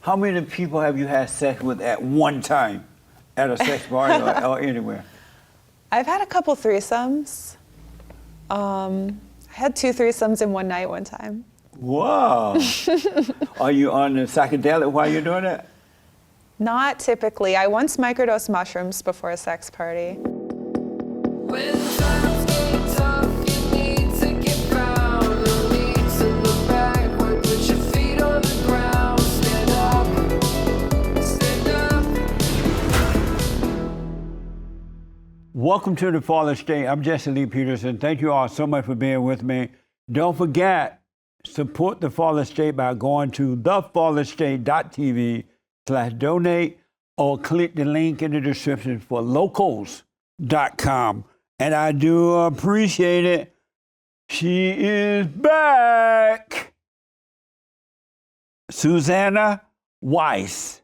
How many people have you had sex with at one time? At a sex party or anywhere? I've had a couple threesomes. I had 2 threesomes in one night one time. Wow. Are you on the psychedelic while you're doing it? Not typically. I once microdosed mushrooms before a sex party. When times get tough, you need to get down. No need to look backward, put your feet on the ground. Stand up, stand up. Welcome to The Fallen State. I'm Jesse Lee Peterson. Thank you all so much for being with me. Don't forget, support The Fallen State by going to TheFallenState.tv/donate or click the link in the description for locals.com. And I do appreciate it. She is back. Suzannah Weiss.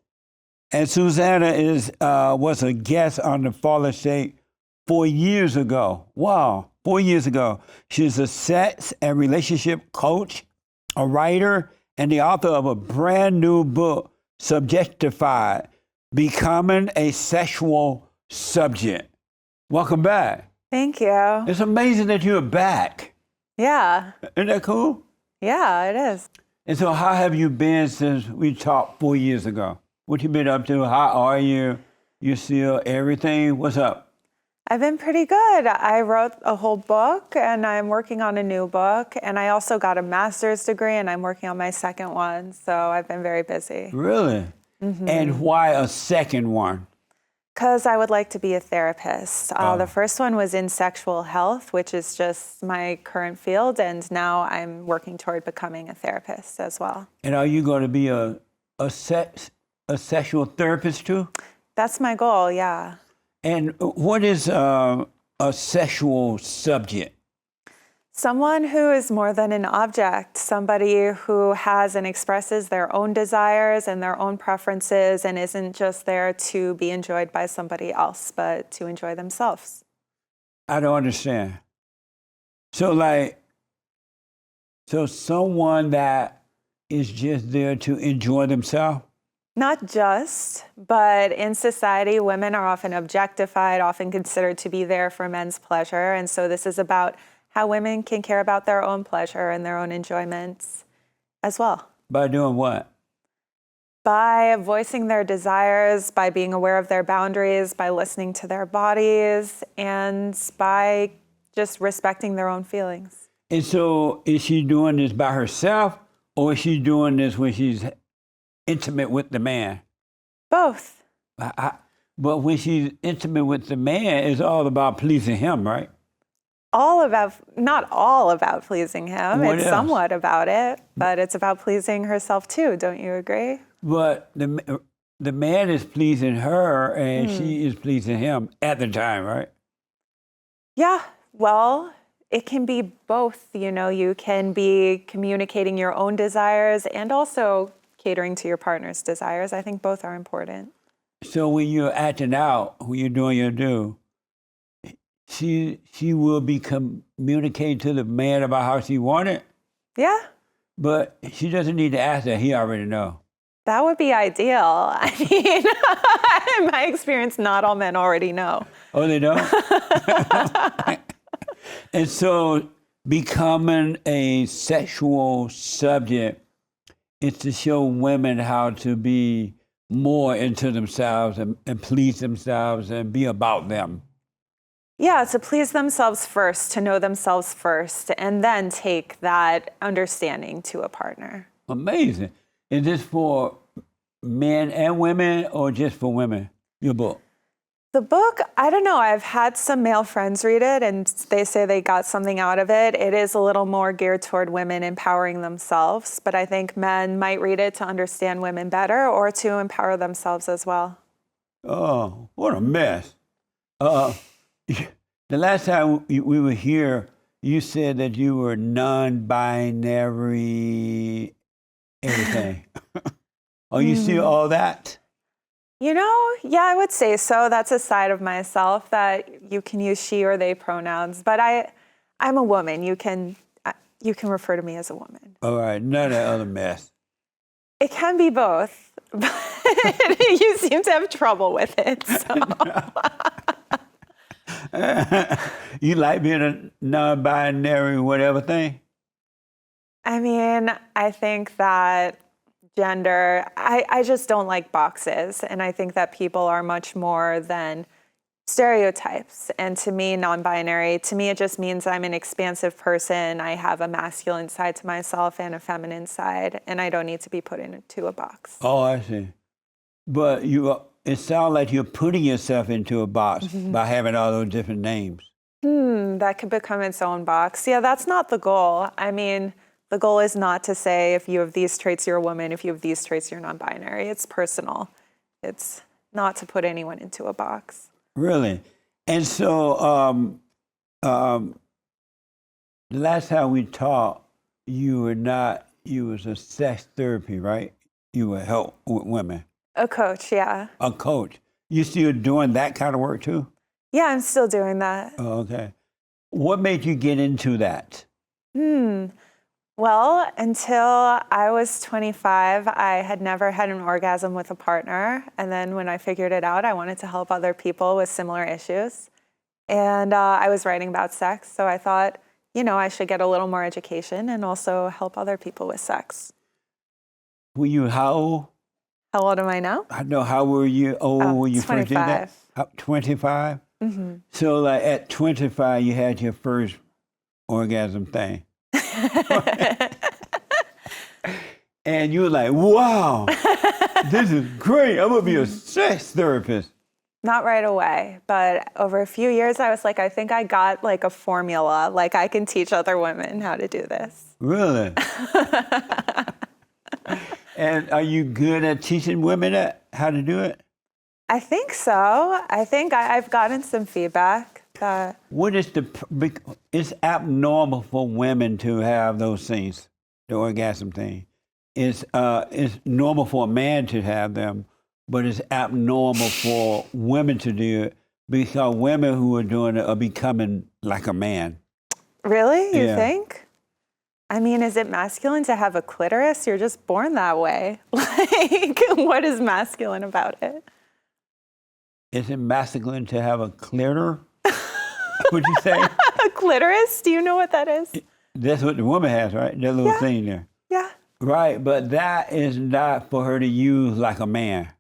And Suzannah was a guest on The Fallen State 4 years ago. Wow, 4 years ago. She's a sex and relationship coach, a writer, and the author of a brand new book, Subjectified, Becoming a Sexual Subject. Welcome back. Thank you. It's amazing that you're back. Yeah. Isn't that cool? Yeah, it is. And so how have you been since we talked 4 years ago? What you been up to? How are you? You still everything? What's up? I've been pretty good. I wrote a whole book and I'm working on a new book. And I also got a master's degree and I'm working on my second one. So I've been very busy. Really? Mm-hmm. And why a second one? Because I would like to be a therapist. The first one was in sexual health, which is just my current field. And now I'm working toward becoming a therapist as well. And are you going to be a sexual therapist too? That's my goal, yeah. And what is a sexual subject? Someone who is more than an object, somebody who has and expresses their own desires and their own preferences and isn't just there to be enjoyed by somebody else, but to enjoy themselves. I don't understand. So someone that is just there to enjoy themselves? Not just, but in society, women are often objectified, often considered to be there for men's pleasure. And so this is about how women can care about their own pleasure and their own enjoyments as well. By doing what? By voicing their desires, by being aware of their boundaries, by listening to their bodies, and by just respecting their own feelings. And so is she doing this by herself, or is she doing this when she's intimate with the man? Both. But when she's intimate with the man, it's all about pleasing him, right? Not all about pleasing him. What It's else? somewhat about it, but it's about pleasing herself too. Don't you agree? But the man is pleasing her and she is pleasing him at the time, right? Yeah, well, it can be both. You know, you can be communicating your own desires and also catering to your partner's desires. I think both are important. So when you're acting out, when you're doing your due, she will be communicating to the man about how she wanted, Yeah, but she doesn't need to ask that. He already know. that would be ideal. I mean, in my experience, not all men already know. Oh, they don't? And so becoming a sexual subject is to show women how to be more into themselves and please themselves and be about them. Yeah, to please themselves first, to know themselves first, and then take that understanding to a partner. Amazing. Is this for men and women or just for women, your book? The book, I don't know, I've had some male friends read it and they say they got something out of it. It is a little more geared toward women empowering themselves, but I think men might read it to understand women better or to empower themselves as well. Oh, what a mess. The last time we were here, you said that you were non-binary everything. Are you still all that? You know, yeah, I would say so. That's a side of myself that you can use she or they pronouns, but I'm a woman. You can refer to me as a woman. All right, none of that other mess. It can be both, but you seem to have trouble with it. So. You like being a non-binary whatever thing? I mean, I think that gender, I just don't like boxes. And I think that people are much more than stereotypes. And to me, non-binary, to me, it just means I'm an expansive person. I have a masculine side to myself and a feminine side, and I don't need to be put into a box. Oh, I see. But it sounds like you're putting yourself into a box by having all those different names. That could become its own box. Yeah, that's not the goal. I mean, the goal is not to say if you have these traits, you're a woman. If you have these traits, you're non-binary. It's personal. It's not to put anyone into a box. Really? And so the last time we talked, you was a sex therapy, right? You would help with women. A coach, yeah. A coach. You still doing that kind of work too? Yeah, I'm still doing that. Oh, okay. What made you get into that? Well, until I was 25, I had never had an orgasm with a partner. And then when I figured it out, I wanted to help other people with similar issues. And I was writing about sex, so I thought, I should get a little more education and also help other people with sex. Were you how old? How old am I now? I know, how were you old when you first did that? 25. 25? So like at 25, you had your first orgasm thing. And you were like, wow, this is great. I'm going to be a sex therapist. Not right away, but over a few years, I was like, I think I got like a formula. Like I can teach other women how to do this. Really? And are you good at teaching women how to do it? I think so. I think I've gotten some feedback that. What is it's abnormal for women to have those things, the orgasm thing. It's normal for a man to have them, but it's abnormal for women to do it because women who are doing it are becoming like a man. Really? You Yeah. think? I mean, is it masculine to have a clitoris? You're just born that way. Like, what is masculine about it? Is it masculine to have a clitor? Would you say? A clitoris? Do you know what that is? That's what the woman has, right? That little thing there. Yeah. Right, but that is not for her to use like a man.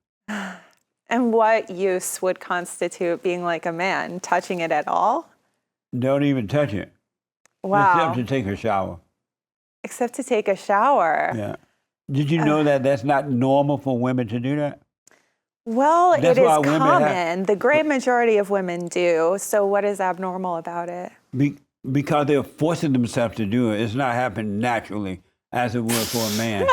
And what use would constitute being like a man? Touching it at all? Don't even touch it. Wow. Except to take a shower. Except to take a shower. Yeah. Did you know that that's not normal for women to do that? Well, That's it is why women common. The great majority of women do. So what is abnormal about it? Because they're forcing themselves to do it. It's not happening naturally as it would for a man.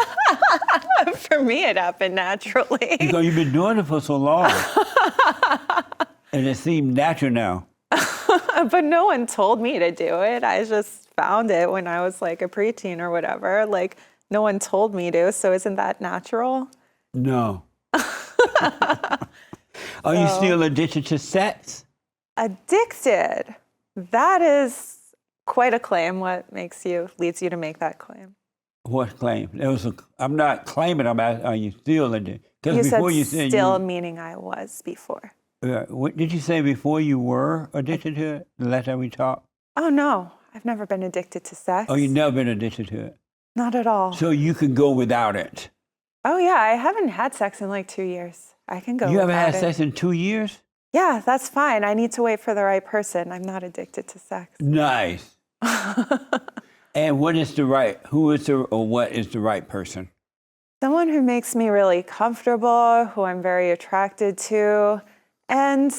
For me, it happened naturally. Because you've been doing it for so long. And it seems natural now. But no one told me to do it. I just found it when I was like a preteen or whatever. Like, no one told me to. So isn't that natural? No. Are you still addicted to sex? Addicted. That is quite a claim. What leads you to make that claim? What claim? I'm not claiming. I'm asking, are you still addicted? You said still, meaning I was before. What did you say before you were addicted to it? The last time we talked? Oh, no. I've never been addicted to sex. Oh, you've never been addicted to it? Not at all. So you could go without it? Oh, yeah. I haven't had sex in like 2 years. I can go You haven't without had sex in 2 years? Yeah, that's fine. I need to wait for the right person. I'm not addicted to sex. Nice. And what is what is the right person? Someone who makes me really comfortable, who I'm very attracted to. And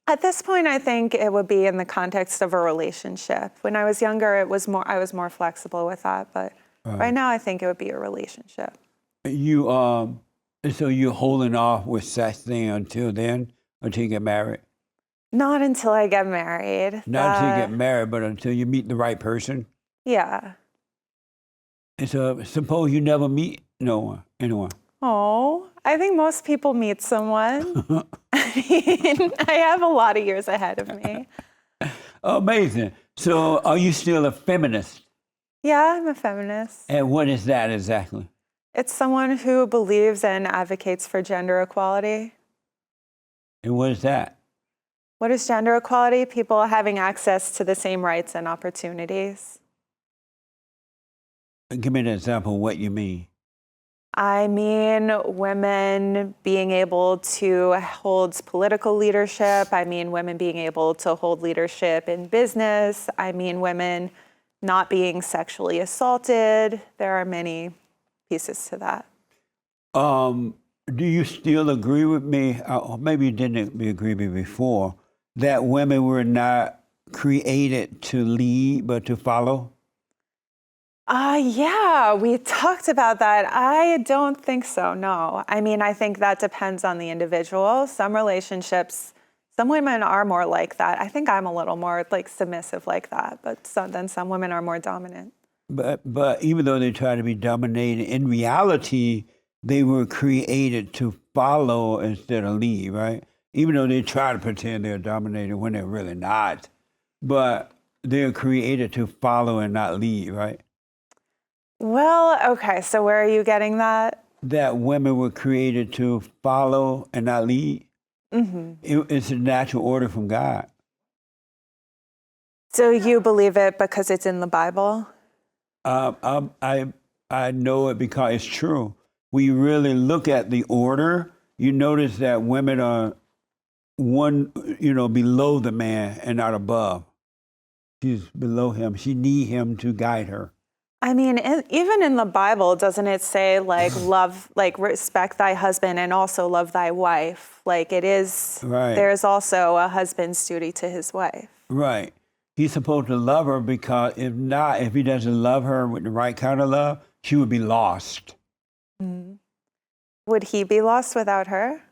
at this point, I think it would be in the context of a relationship. When I was younger, I was more flexible with that. But right now, I think it would be a relationship. So you're holding off with sex thing until you get married? Not until I get married. Not until you get married, but until you meet the right person? Yeah. And so suppose you never meet anyone. Oh, I think most people meet someone. I mean, I have a lot of years ahead of me. Amazing. So are you still a feminist? Yeah, I'm a feminist. And what is that exactly? It's someone who believes and advocates for gender equality. And what is that? What is gender equality? People having access to the same rights and opportunities. Give me an example of what you mean. I mean, women being able to hold political leadership. I mean, women being able to hold leadership in business. I mean, women not being sexually assaulted. There are many pieces to that. Do you still agree with me, or maybe you didn't agree with me before, that women were not created to lead but to follow? Yeah, we talked about that. I don't think so, no. I mean, I think that depends on the individual. Some relationships, some women are more like that. I think I'm a little more like submissive like that, but then some women are more dominant. But even though they try to be dominated, in reality, they were created to follow instead of lead, right? Even though they try to pretend they're dominated when they're really not. But they're created to follow and not lead, right? Well, okay, so where are you getting that? That women were created to follow and not lead. It's a natural order from God. So you believe it because it's in the Bible? I know it because it's true. When you really look at the order, you notice that women are below the man and not above. She's below him. She needs him to guide her. I mean, even in the Bible, doesn't it say like love, like respect thy husband and also love thy wife? Like it is, Right. There's also a husband's duty to his wife. Right. He's supposed to love her because if not, if he doesn't love her with the right kind of love, she would be lost. Would he be lost without her?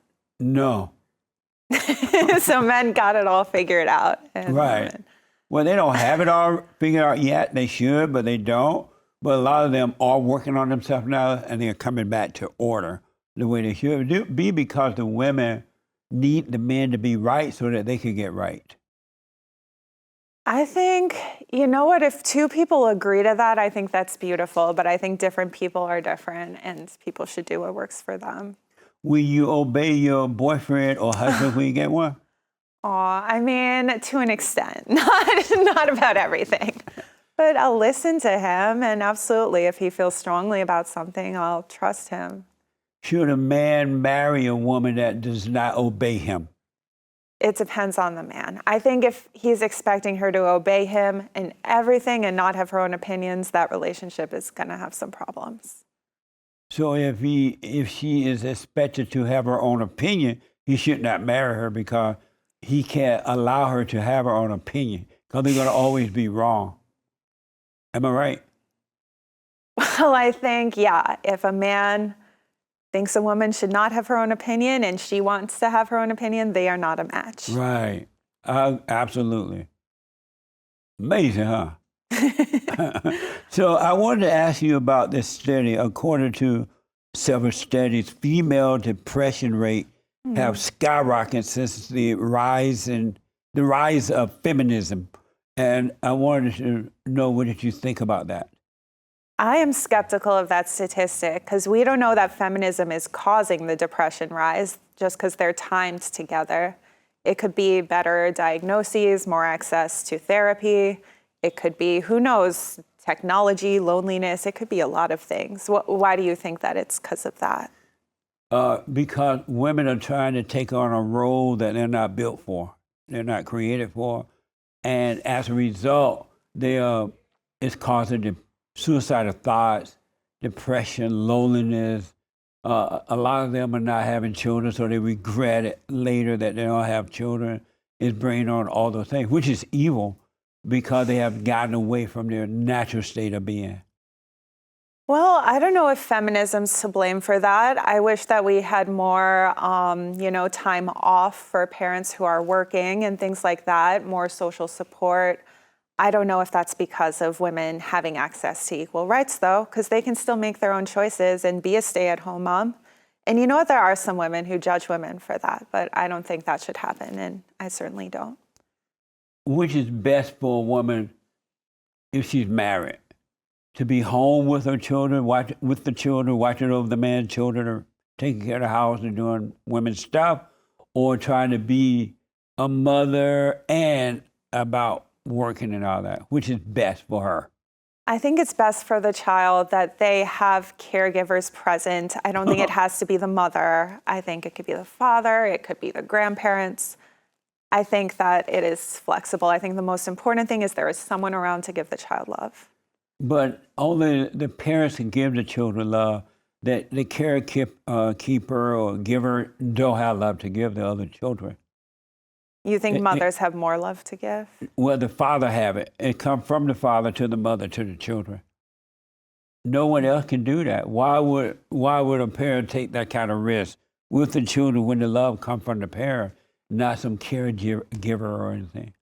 No. So men got it all figured out. And Right. women. Well, they don't have it all figured out yet. They should, but they don't. But a lot of them are working on themselves now, and they're coming back to order the way they should be because the women need the men to be right so that they can get right. I think, you know what, if two people agree to that, I think that's beautiful. But I think different people are different and people should do what works for them. Will you obey your boyfriend or husband when you get one? I mean, to an extent, not about everything. But I'll listen to him, and absolutely, if he feels strongly about something, I'll trust him. Should a man marry a woman that does not obey him? It depends on the man. I think if he's expecting her to obey him in everything and not have her own opinions, that relationship is going to have some problems. So if she is expected to have her own opinion, he should not marry her because he can't allow her to have her own opinion because they're going to always be wrong. Am I right? Well, I think, yeah, if a man thinks a woman should not have her own opinion and she wants to have her own opinion, they are not a match. Right. Absolutely. Amazing, huh? So I wanted to ask you about this study. According to several studies, female depression rate have skyrocketed since the rise of feminism. And I wanted to know, what did you think about that? I am skeptical of that statistic because we don't know that feminism is causing the depression rise just because they're timed together. It could be better diagnoses, more access to therapy. It could be, who knows, technology, loneliness. It could be a lot of things. Why do you think that it's because of that? Because women are trying to take on a role that they're not built for, they're not created for. And as a result, it's causing suicidal thoughts, depression, loneliness. A lot of them are not having children, so they regret it later that they don't have children. It's bringing on all those things, which is evil because they have gotten away from their natural state of being. Well, I don't know if feminism's to blame for that. I wish that we had more, time off for parents who are working and things like that, more social support. I don't know if that's because of women having access to equal rights, though, because they can still make their own choices and be a stay-at-home mom. And you know what? There are some women who judge women for that, but I don't think that should happen, and I certainly don't. Which is best for a woman if she's married? to be home with her children, with the children, watching over the man's children, or taking care of the house and doing women's stuff, or trying to be a mother and about working and all that? Which is best for her? I think it's best for the child that they have caregivers present. I don't think it has to be the mother. I think it could be the father, it could be the grandparents. I think that it is flexible. I think the most important thing is there is someone around to give the child love. But only the parents can give the children love. That the keeper or giver don't have love to give the other children. You think mothers have more love to give? Well, the father have it. It comes from the father to the mother to the children. No one else can do that. Why would a parent take that kind of risk with the children when the love comes from the parent, not some caregiver or anything?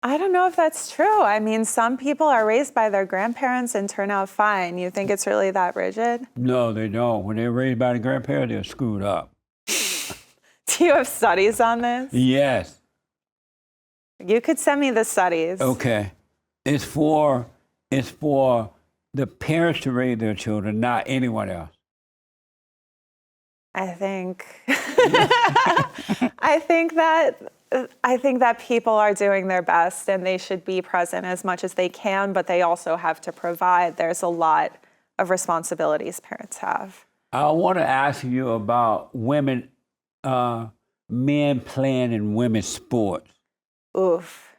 I don't know if that's true. I mean, some people are raised by their grandparents and turn out fine. You think it's really that rigid? No, they don't. When they're raised by the grandparents, they're screwed up. Do you have studies on this? Yes. You could send me the studies. Okay. It's for the parents to raise their children, not anyone else. I think I think that people are doing their best and they should be present as much as they can, but they also have to provide. There's a lot of responsibilities parents have. I want to ask you about women, men playing in women's sports. Oof.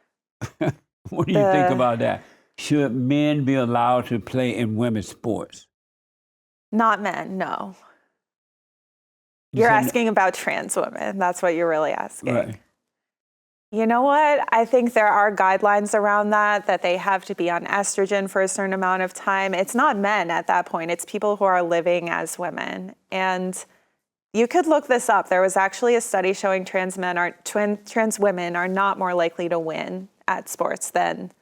What do you think about that? Should men be allowed to play in women's sports? Not men, no. You're asking about trans women. That's what you're really asking. Right. You know what? I think there are guidelines around that they have to be on estrogen for a certain amount of time. It's not men at that point. It's people who are living as women. And you could look this up. There was actually a study showing trans women are not more likely to win at sports than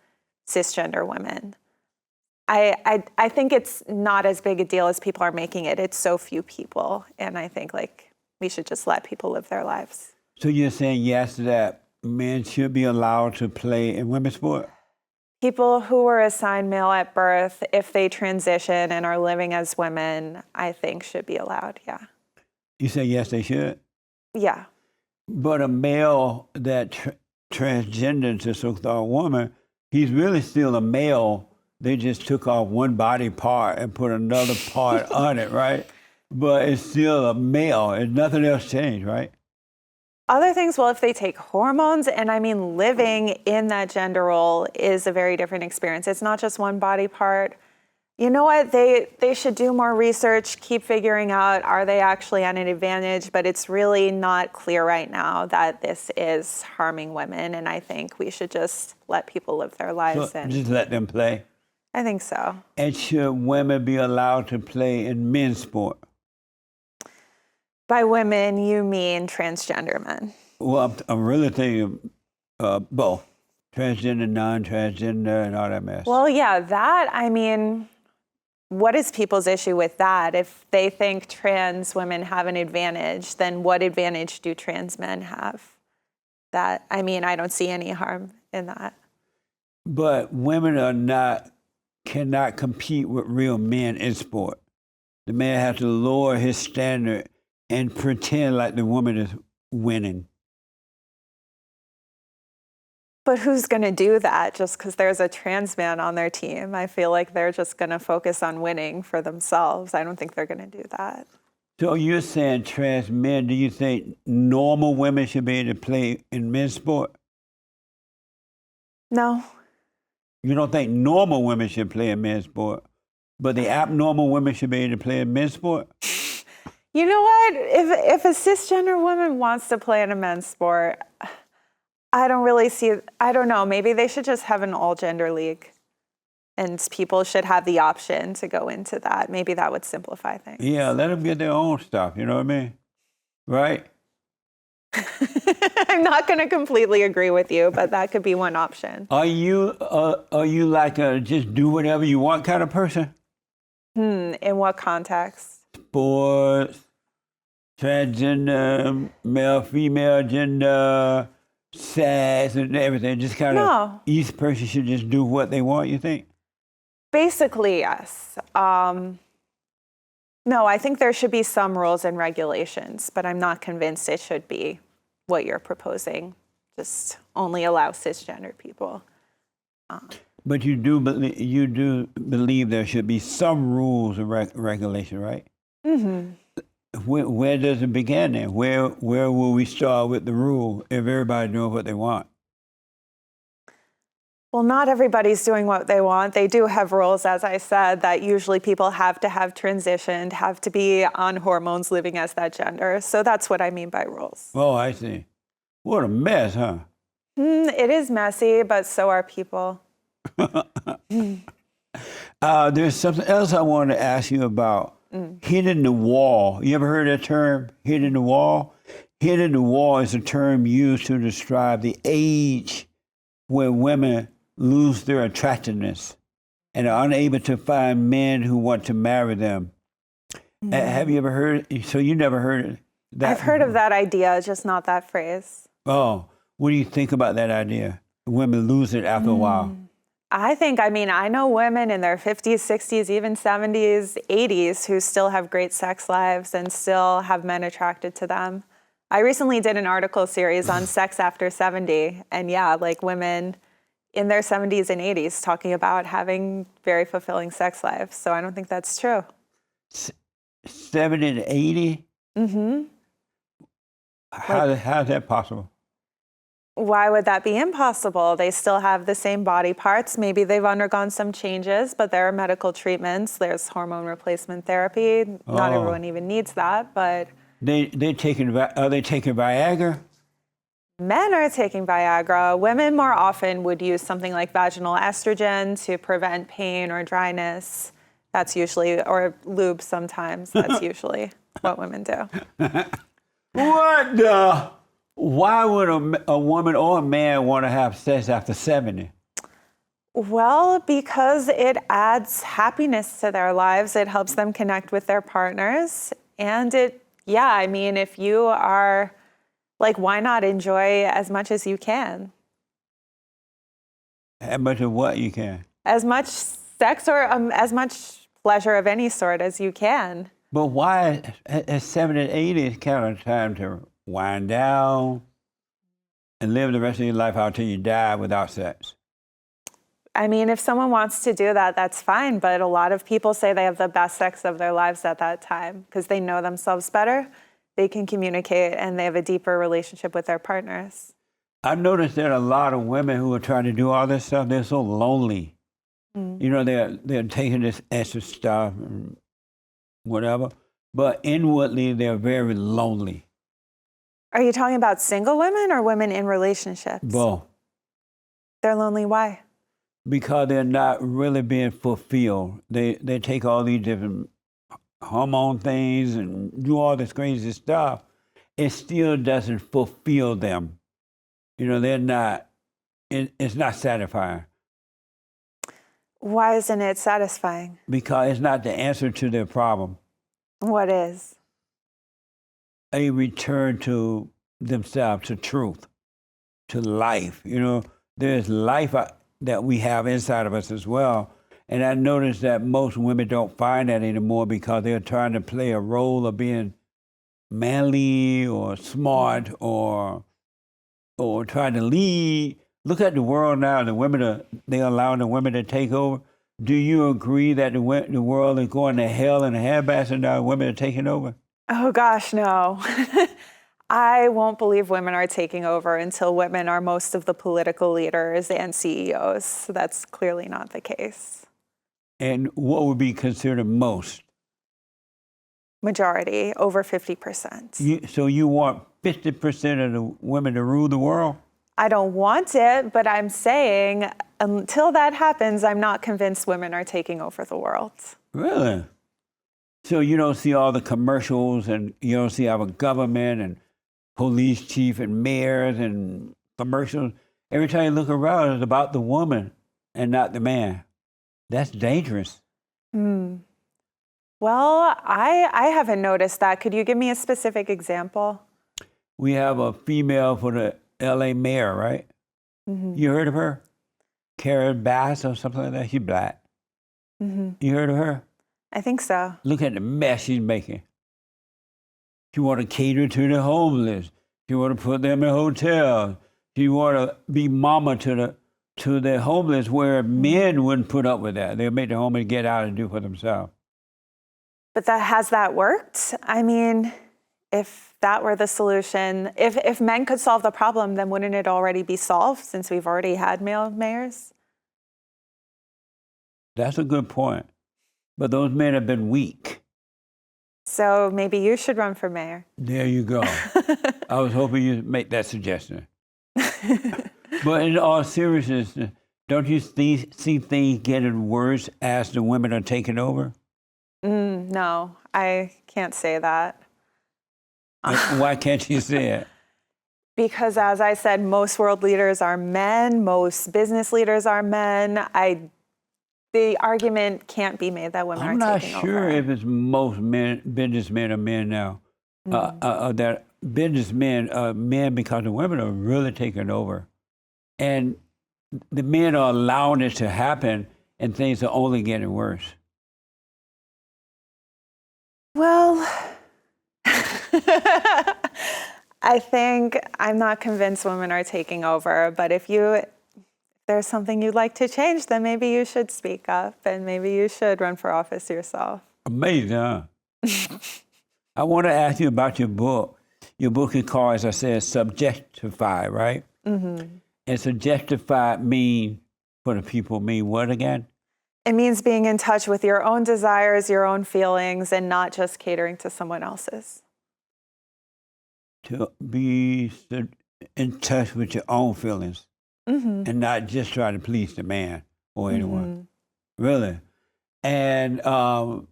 cisgender women. I think it's not as big a deal as people are making it. It's so few people. And I think we should just let people live their lives. So you're saying yes to that men should be allowed to play in women's sport? People who were assigned male at birth, if they transition and are living as women, I think should be allowed, yeah. You say yes, they should? Yeah. But a male that transgender to so-called woman, he's really still a male. They just took off one body part and put another part on it, right? But it's still a male, and nothing else changed, right? Other things, well, if they take hormones, and I mean, living in that gender role is a very different experience. It's not just one body part. You know what? They should do more research, keep figuring out, are they actually at an advantage? But it's really not clear right now that this is harming women. And I think we should just let people live their lives. So just let them play? I think so. And should women be allowed to play in men's sport? By women, you mean transgender men? Well, I'm really thinking both. Transgender, non-transgender, and all that mess. Well, yeah, that, I mean, what is people's issue with that? If they think trans women have an advantage, then what advantage do trans men have? That, I mean, I don't see any harm in that. But women cannot compete with real men in sport. The man has to lower his standard and pretend like the woman is winning. But who's going to do that just because there's a trans man on their team? I feel like they're just going to focus on winning for themselves. I don't think they're going to do that. So you're saying trans men, do you think normal women should be able to play in men's sport? No. You don't think normal women should play in men's sport, but the abnormal women should be able to play in men's sport? You know what? If a cisgender woman wants to play in a men's sport, I don't know, maybe they should just have an all-gender league and people should have the option to go into that. Maybe that would simplify things. Yeah, let them get their own stuff, you know what I mean? Right? I'm not going to completely agree with you, but that could be one option. Are you like a just do whatever you want kind of person? In what context? Sports, transgender, male, female, gender, sex, and everything. Just kind of each person should just do what they want, you think? Basically, yes. No, I think there should be some rules and regulations, but I'm not convinced it should be what you're proposing. Just only allow cisgender people. But you do believe there should be some rules and regulation, right? Mm-hmm. Where does it begin then? Where will we start with the rule if everybody knows what they want? Well, not everybody's doing what they want. They do have rules, as I said, that usually people have to have transitioned, have to be on hormones living as that gender. So that's what I mean by rules. Oh, I see. What a mess, huh? It is messy, but so are people. There's something else I wanted to ask you about. Hitting the wall. You ever heard that term, hitting the wall? Hitting the wall is a term used to describe the age where women lose their attractiveness and are unable to find men who want to marry them. Have you ever heard? So you never heard that? I've heard of that idea, just not that phrase. Oh, what do you think about that idea? Women lose it after a while. I know women in their 50s, 60s, even 70s, 80s who still have great sex lives and still have men attracted to them. I recently did an article series on sex after 70, and yeah, like women in their 70s and 80s talking about having very fulfilling sex lives. So I don't think that's true. 70 to 80? Mm-hmm. How's that possible? Why would that be impossible? They still have the same body parts. Maybe they've undergone some changes, but there are medical treatments. There's hormone replacement therapy. Not everyone even needs that, but Are they taking Viagra? men are taking Viagra. Women more often would use something like vaginal estrogen to prevent pain or dryness. That's usually, or lube sometimes. That's usually what women do. What the? Why would a woman or a man want to have sex after 70? Well, because it adds happiness to their lives. It helps them connect with their partners. And if you are, like, why not enjoy as much as you can? As much of what you can? As much sex or as much pleasure of any sort as you can. But why at 70 and 80 is kind of time to wind down and live the rest of your life out till you die without sex? I mean, if someone wants to do that, that's fine. But a lot of people say they have the best sex of their lives at that time because they know themselves better, they can communicate, and they have a deeper relationship with their partners. I've noticed that a lot of women who are trying to do all this stuff, they're so lonely. You know, they're taking this extra stuff and whatever, but inwardly they're very lonely. Are you talking about single women or women in relationships? Both. They're lonely. Why? Because they're not really being fulfilled. They take all these different hormone things and do all this crazy stuff. It still doesn't fulfill them. You know, it's not satisfying. Why isn't it satisfying? Because it's not the answer to their problem. What is? A return to themselves, to truth, to life. You know, there's life that we have inside of us as well. And I noticed that most women don't find that anymore because they're trying to play a role of being manly or smart or trying to lead. Look at the world now. They're allowing the women to take over. Do you agree that the world is going to hell in a handbasket and now women are taking over? Oh gosh, no. I won't believe women are taking over until women are most of the political leaders and CEOs. So that's clearly not the case. And what would be considered most? Majority, over 50%. So you want 50% of the women to rule the world? I don't want it, but I'm saying until that happens, I'm not convinced women are taking over the world. Really? So you don't see all the commercials and you don't see our government and police chief and mayors and commercials. Every time you look around, it's about the woman and not the man. That's dangerous. Well, I haven't noticed that. Could you give me a specific example? We have a female for the LA mayor, right? You heard of her? Karen Bass or something like that? She's black. You heard of her? I think so. Look at the mess she's making. She want to cater to the homeless. She want to put them in hotels. She want to be mama to the homeless, where men wouldn't put up with that. They'll make the homeless get out and do for themselves. But has that worked? I mean, if that were the solution, if men could solve the problem, then wouldn't it already be solved since we've already had male mayors? That's a good point. But those men have been weak. So maybe you should run for mayor. There you go. I was hoping you'd make that suggestion. But in all seriousness, don't you see things getting worse as the women are taking over? No, I can't say that. Why can't you say it? Because as I said, most world leaders are men, most business leaders are men. The argument can't be made that women I'm are not taking sure over. if it's most businessmen are men now. That businessmen are men because the women are really taking over. And the men are allowing it to happen, and things are only getting worse. Well, I think I'm not convinced women are taking over, but if there's something you'd like to change, then maybe you should speak up and maybe you should run for office yourself. Amazing, huh? I want to ask you about your book. Your book is called, as I said, Subjectified, right? Mm-hmm. And subjectified for the people, mean what again? It means being in touch with your own desires, your own feelings, and not just catering to someone else's. To be in touch with your own feelings and not just try to please the man or anyone. Really. And I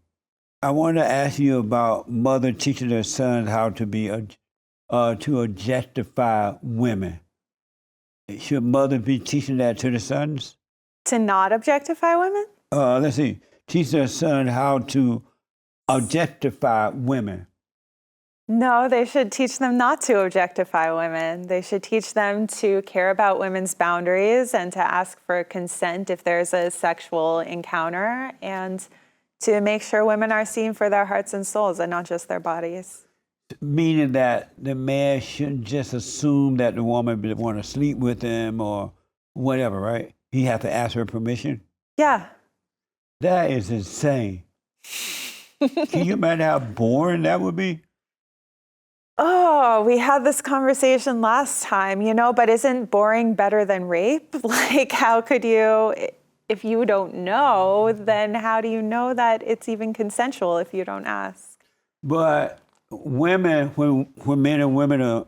want to ask you about mother teaching their sons how to be to objectify women. Should mother be teaching that to the sons? To not objectify women? Let's see. Teach their son how to objectify women. No, they should teach them not to objectify women. They should teach them to care about women's boundaries and to ask for consent if there's a sexual encounter, and to make sure women are seen for their hearts and souls and not just their bodies. Meaning that the man shouldn't just assume that the woman would want to sleep with him or whatever, right? He has to ask her permission? Yeah. That is insane. Can you imagine how boring that would be? Oh, we had this conversation last time, but isn't boring better than rape? Like, how could you, if you don't know, then how do you know that it's even consensual if you don't ask? But women, when men and women are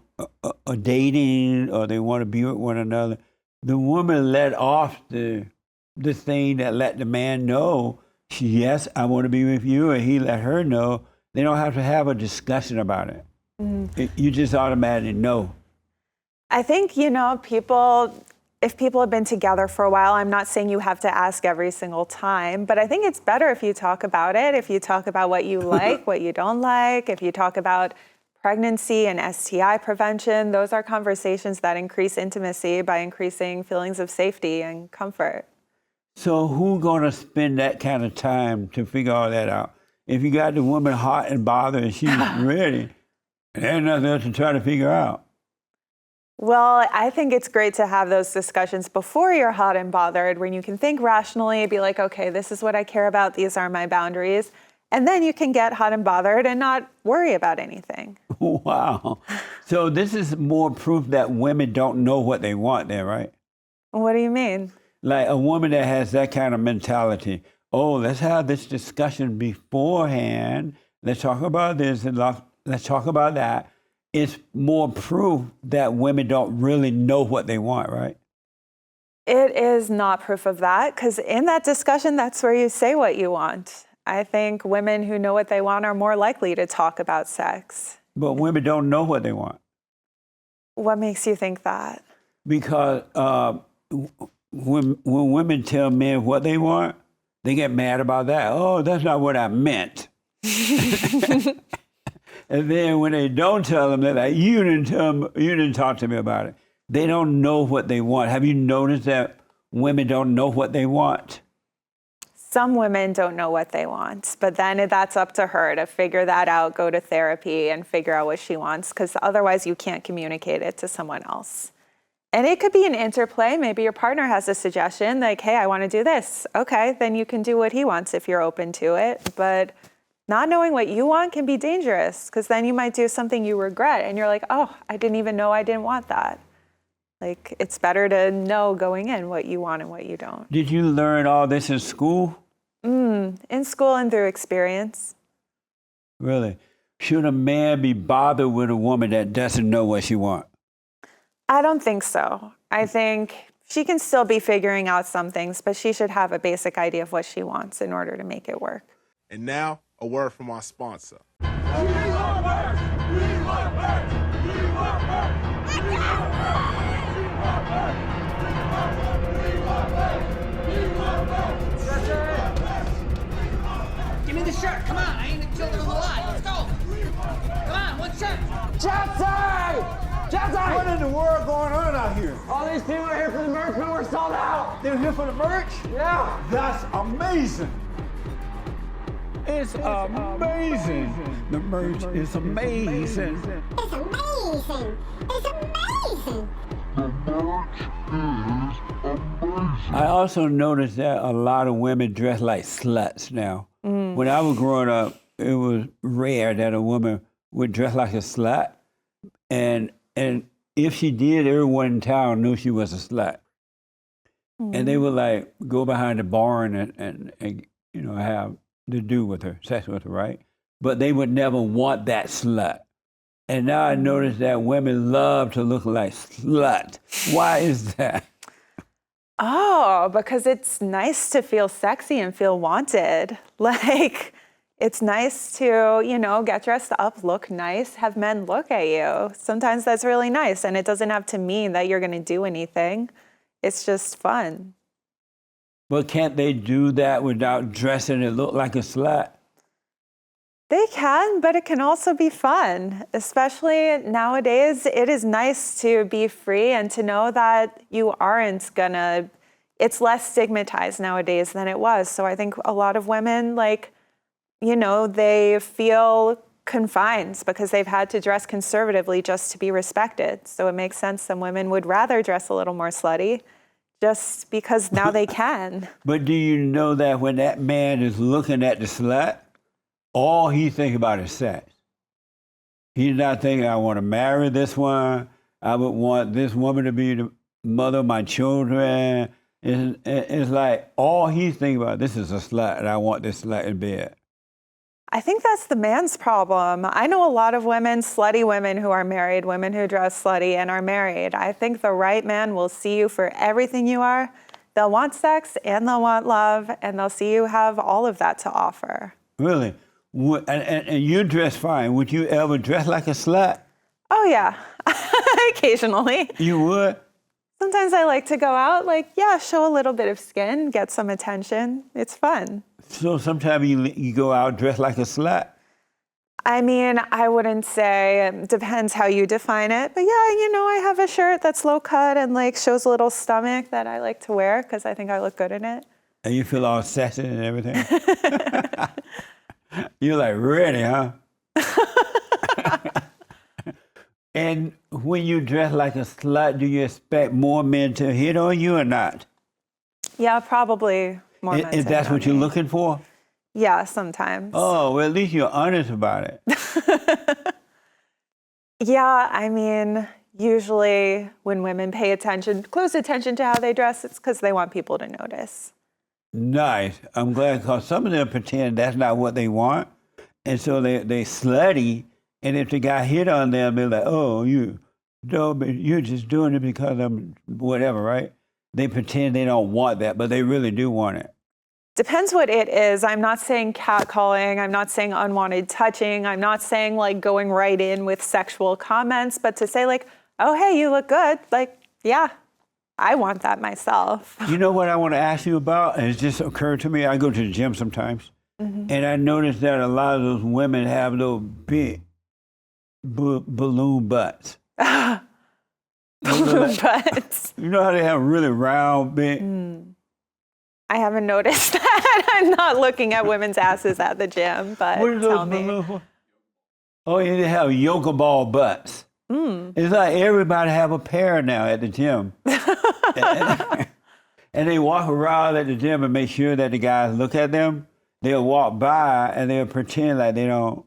dating or they want to be with one another, the woman let off the thing that let the man know, yes, I want to be with you, and he let her know. They don't have to have a discussion about it. You just automatically know. I think, if people have been together for a while, I'm not saying you have to ask every single time, but I think it's better if you talk about it, if you talk about what you like, what you don't like, if you talk about pregnancy and STI prevention. Those are conversations that increase intimacy by increasing feelings of safety and comfort. So who's going to spend that kind of time to figure all that out? If you got the woman hot and bothered and she's ready, there's nothing else to try to figure out. Well, I think it's great to have those discussions before you're hot and bothered, when you can think rationally, be like, okay, this is what I care about, these are my boundaries. And then you can get hot and bothered and not worry about anything. Wow. So this is more proof that women don't know what they want then, right? What do you mean? Like a woman that has that kind of mentality. Oh, let's have this discussion beforehand. Let's talk about this and let's talk about that. It's more proof that women don't really know what they want, right? It is not proof of that, because in that discussion, that's where you say what you want. I think women who know what they want are more likely to talk about sex. But women don't know what they want. What makes you think that? Because when women tell men what they want, they get mad about that. Oh, that's not what I meant. And then when they don't tell them, they're like, you didn't talk to me about it. They don't know what they want. Have you noticed that women don't know what they want? some women don't know what they want, but then that's up to her to figure that out, go to therapy and figure out what she wants, because otherwise you can't communicate it to someone else. And it could be an interplay. Maybe your partner has a suggestion like, hey, I want to do this. Okay, then you can do what he wants if you're open to it. But not knowing what you want can be dangerous, because then you might do something you regret and you're like, oh, I didn't even know I didn't want that. Like, it's better to know going in what you want and what you don't. Did you learn all this in school? In school and through experience. Really? Should a man be bothered with a woman that doesn't know what she wants? I don't think so. I think she can still be figuring out some things, but she should have a basic idea of what she wants in order to make it work. And now, a word from our sponsor. Give me the shirt. Come on. I ain't the children of the lot. Let's go. Come on. One shirt. Jesse! Jesse! What in the world going on out here? All these people are here for the merch, but we're sold out. They're here for the merch? Yeah. That's amazing. It's amazing. The merch is amazing. It's amazing. It's amazing. I also noticed that a lot of women dress like sluts now. When I was growing up, it was rare that a woman would dress like a slut. And if she did, everyone in town knew she was a slut. And they would like go behind the barn and you know, have to do with her, sex with her, right? But they would never want that slut. And now I notice that women love to look like slut. Why is that? Oh, because it's nice to feel sexy and feel wanted. Like, it's nice to, you know, get dressed up, look nice, have men look at you. Sometimes that's really nice, and it doesn't have to mean that you're going to do anything. It's just fun. But can't they do that without dressing and look like a slut? They can, but it can also be fun. Especially nowadays, it is nice to be free and to know that you aren't gonna, it's less stigmatized nowadays than it was. So I think a lot of women, like, you know, they feel confined because they've had to dress conservatively just to be respected. So it makes sense some women would rather dress a little more slutty just because now they can. But do you know that when that man is looking at the slut, all he thinks about is sex? He's not thinking, I want to marry this one. I would want this woman to be the mother of my children. It's like all he's thinking about, this is a slut, and I want this slut in bed. I think that's the man's problem. I know a lot of women, slutty women who are married, women who dress slutty and are married. I think the right man will see you for everything you are. They'll want sex and they'll want love, and they'll see you have all of that to offer. Really? And you dress fine. Would you ever dress like a slut? Oh, yeah. Occasionally. You would? Sometimes I like to go out, like, yeah, show a little bit of skin, get some attention. It's fun. So sometimes you go out dressed like a slut? I mean, I wouldn't say, it depends how you define it. But yeah, you know, I have a shirt that's low cut and like shows a little stomach that I like to wear because I think I look good in it. And you feel all sassy and everything? You're like ready, huh? And when you dress like a slut, do you expect more men to hit on you or not? Yeah, probably more men. If that's what you're looking for? Yeah, sometimes. Oh, well, at least you're honest about it. Yeah, I mean, usually when women pay attention, close attention to how they dress, it's because they want people to notice. Nice. I'm glad, because some of them pretend that's not what they want. And so they slutty. And if the guy hit on them, they're like, oh, you're just doing it because I'm whatever, right? They pretend they don't want that, but they really do want it. Depends what it is. I'm not saying catcalling. I'm not saying unwanted touching. I'm not saying like going right in with sexual comments, but to say like, oh, hey, you look good. Like, yeah, I want that myself. You know what I want to ask you about? And it just occurred to me. I go to the gym sometimes, and I noticed that a lot of those women have those big balloon butts. Balloon butts. You know how they have really round, big? I haven't noticed that. I'm not looking at women's asses at the gym, but What are tell those me. balloons? Oh, yeah, they have yoga ball butts. It's like everybody have a pair now at the gym. And they walk around at the gym and make sure that the guys look at them. They'll walk by and they'll pretend like they don't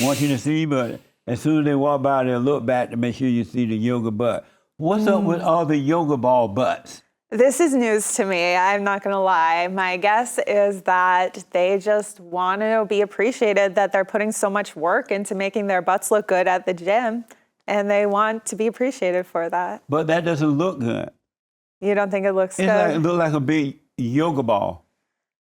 want you to see, but as soon as they walk by, they'll look back to make sure you see the yoga butt. What's up with all the yoga ball butts? This is news to me. I'm not going to lie. My guess is that they just want to be appreciated, that they're putting so much work into making their butts look good at the gym, and they want to be appreciated for that. But that doesn't look good. You don't think it looks It good? look like a big yoga ball.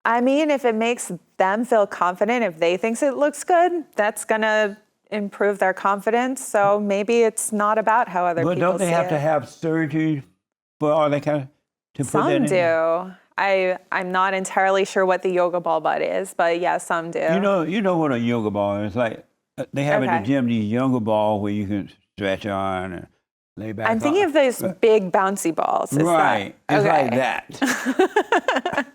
I mean, if it makes them feel confident, if they think it looks good, that's going to improve their confidence. So maybe it's not about how other But people don't they see have it. to have surgery for all that kind of, to put that Some in? do. I'm not entirely sure what the yoga ball butt is, but yeah, some do. You know what a yoga ball is. Like they have at Okay. the gym these yoga balls where you can stretch on and lay back. I'm thinking of those big bouncy balls. Is Right. That, It's okay. like that.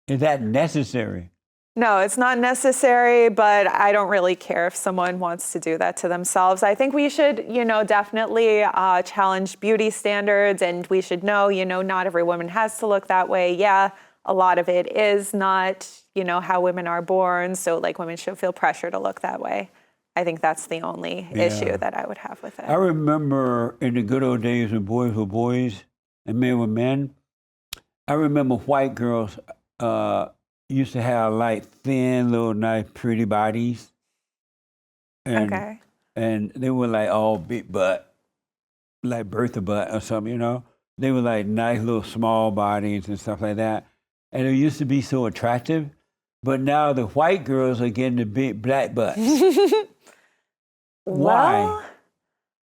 Is that necessary? No, it's not necessary, but I don't really care if someone wants to do that to themselves. I think we should, definitely challenge beauty standards, and we should know, not every woman has to look that way. Yeah, a lot of it is not, how women are born. So like women should feel pressure to look that way. I think that's the only issue that I would have with it. I remember in the good old days when boys were boys and men were men, I remember white girls used to have like thin, little, nice, pretty bodies. And, Okay. And they were like all big butt, like Bertha butt or something, They were like nice little small bodies and stuff like that. And it used to be so attractive. But now the white girls are getting the big black butts. Why?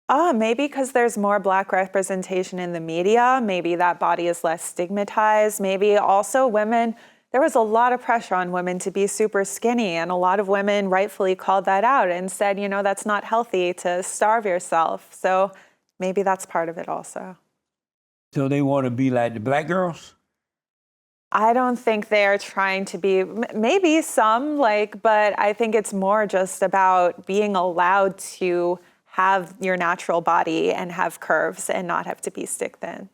Well, maybe because there's more Black representation in the media. Maybe that body is less stigmatized. Maybe also women, there was a lot of pressure on women to be super skinny, and a lot of women rightfully called that out and said, that's not healthy to starve yourself. So maybe that's part of it also. So they want to be like the black girls? I don't think they're trying to be, maybe some, but I think it's more just about being allowed to have your natural body and have curves and not have to be stick thin.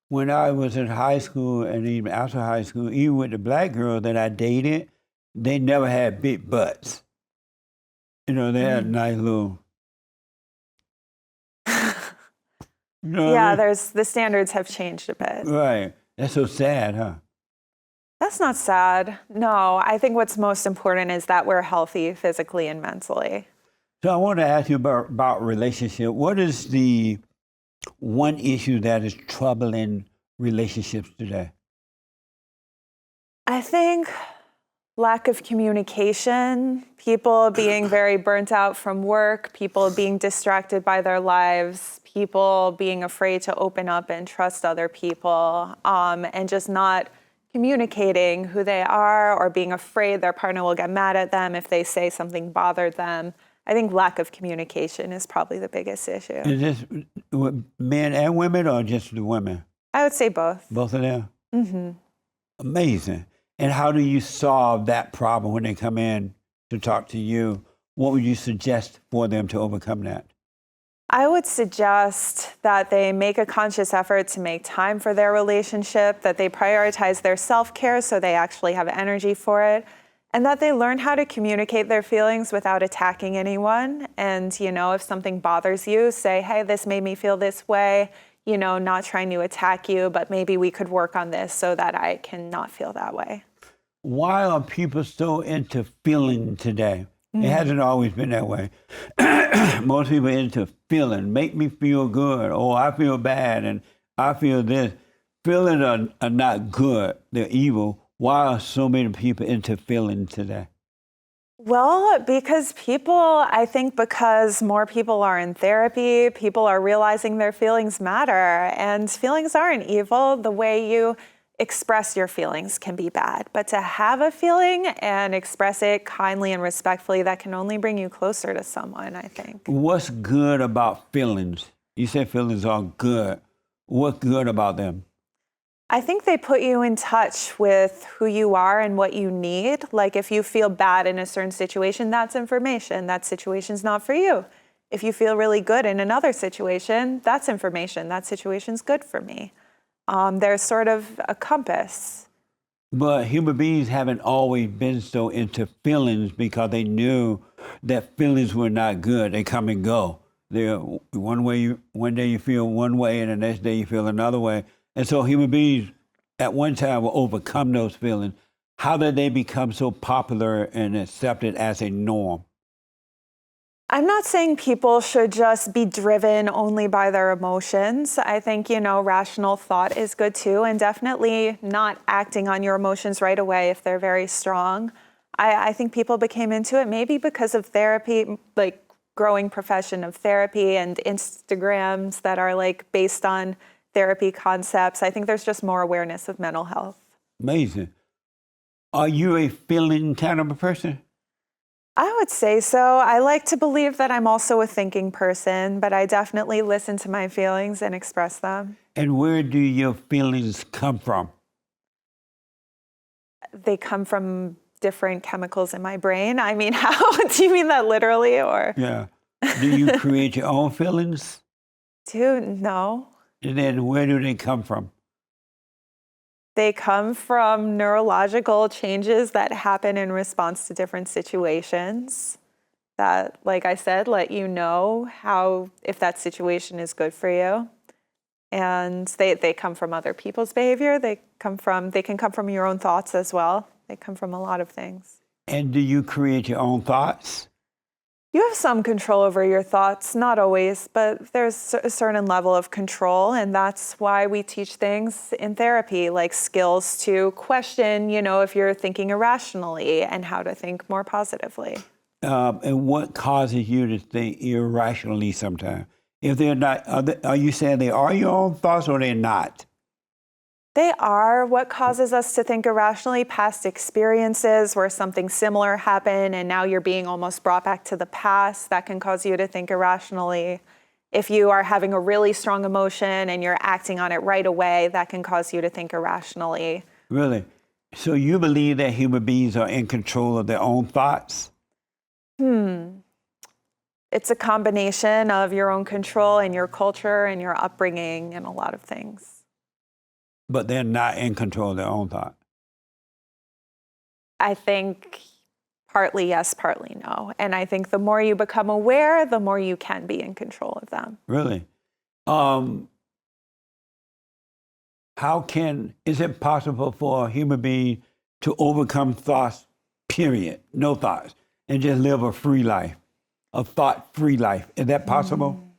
When I was in high school and even after high school, even with the black girls that I dated, they never had big butts. They had nice little. Yeah, the standards have changed a bit. Right. That's so sad, huh? That's not sad. No, I think what's most important is that we're healthy physically and mentally. So I want to ask you about relationship. What is the one issue that is troubling relationships today? I think lack of communication, people being very burnt out from work, people being distracted by their lives, people being afraid to open up and trust other people, and just not communicating who they are, or being afraid their partner will get mad at them if they say something bothered them. I think lack of communication is probably the biggest issue. Is this with men and women or just the women? I would say both. Both of them? Mm-hmm. Amazing. And how do you solve that problem when they come in to talk to you? What would you suggest for them to overcome that? I would suggest that they make a conscious effort to make time for their relationship, that they prioritize their self-care so they actually have energy for it, and that they learn how to communicate their feelings without attacking anyone. And, if something bothers you, say, hey, this made me feel this way, not trying to attack you, but maybe we could work on this so that I can not feel that way. Why are people so into feeling today? It hasn't always been that way. Most people are into feeling, make me feel good, or I feel bad, and I feel this. Feelings are not good, they're evil. Why are so many people into feeling today? Well, because more people are in therapy, people are realizing their feelings matter, and feelings aren't evil. The way you express your feelings can be bad, but to have a feeling and express it kindly and respectfully, that can only bring you closer to someone, I think. What's good about feelings? You said feelings are good. What's good about them? I think they put you in touch with who you are and what you need. Like if you feel bad in a certain situation, that's information. That situation's not for you. If you feel really good in another situation, that's information. That situation's good for me. There's sort of a compass. But human beings haven't always been so into feelings because they knew that feelings were not good. They come and go. They're one day you feel one way and the next day you feel another way. And so human beings at one time will overcome those feelings. How did they become so popular and accepted as a norm? I'm not saying people should just be driven only by their emotions. I think, rational thought is good too, and definitely not acting on your emotions right away if they're very strong. I think people became into it maybe because of therapy, like growing profession of therapy and Instagrams that are like based on therapy concepts. I think there's just more awareness of mental health. Amazing. Are you a feeling kind of a person? I would say so. I like to believe that I'm also a thinking person, but I definitely listen to my feelings and express them. And where do your feelings come from? They come from different chemicals in my brain. I mean, how? Do you mean that literally or? Yeah. Do you create your own feelings? No. And then where do they come from? They come from neurological changes that happen in response to different situations that, like I said, let you know if that situation is good for you. And they come from other people's behavior. They can come from your own thoughts as well. They come from a lot of things. And do you create your own thoughts? You have some control over your thoughts, not always, but there's a certain level of control, and that's why we teach things in therapy, like skills to question, if you're thinking irrationally and how to think more positively. And what causes you to think irrationally sometimes? If they're not, are you saying they are your own thoughts or they're not? They are. What causes us to think irrationally? Past experiences where something similar happened and now you're being almost brought back to the past. That can cause you to think irrationally. If you are having a really strong emotion and you're acting on it right away, that can cause you to think irrationally. Really? So you believe that human beings are in control of their own thoughts? It's a combination of your own control and your culture and your upbringing and a lot of things. But they're not in control of their own thought. I think partly yes, partly no. And I think the more you become aware, the more you can be in control of them. Really? Is it possible for a human being to overcome thoughts, period, no thoughts, and just live a free life, a thought-free life? Is that possible?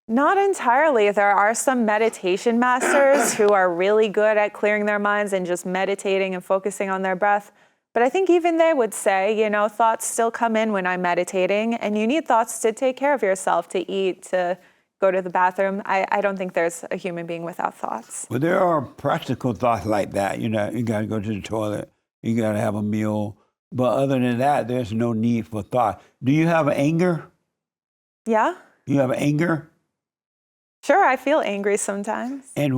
Not entirely. There are some meditation masters who are really good at clearing their minds and just meditating and focusing on their breath. But I think even they would say, thoughts still come in when I'm meditating, and you need thoughts to take care of yourself, to eat, to go to the bathroom. I don't think there's a human being without thoughts. Well, there are practical thoughts like that. You got to go to the toilet, you got to have a meal. But other than that, there's no need for thought. Do you have anger? Yeah? You have anger? Sure, I feel angry sometimes. And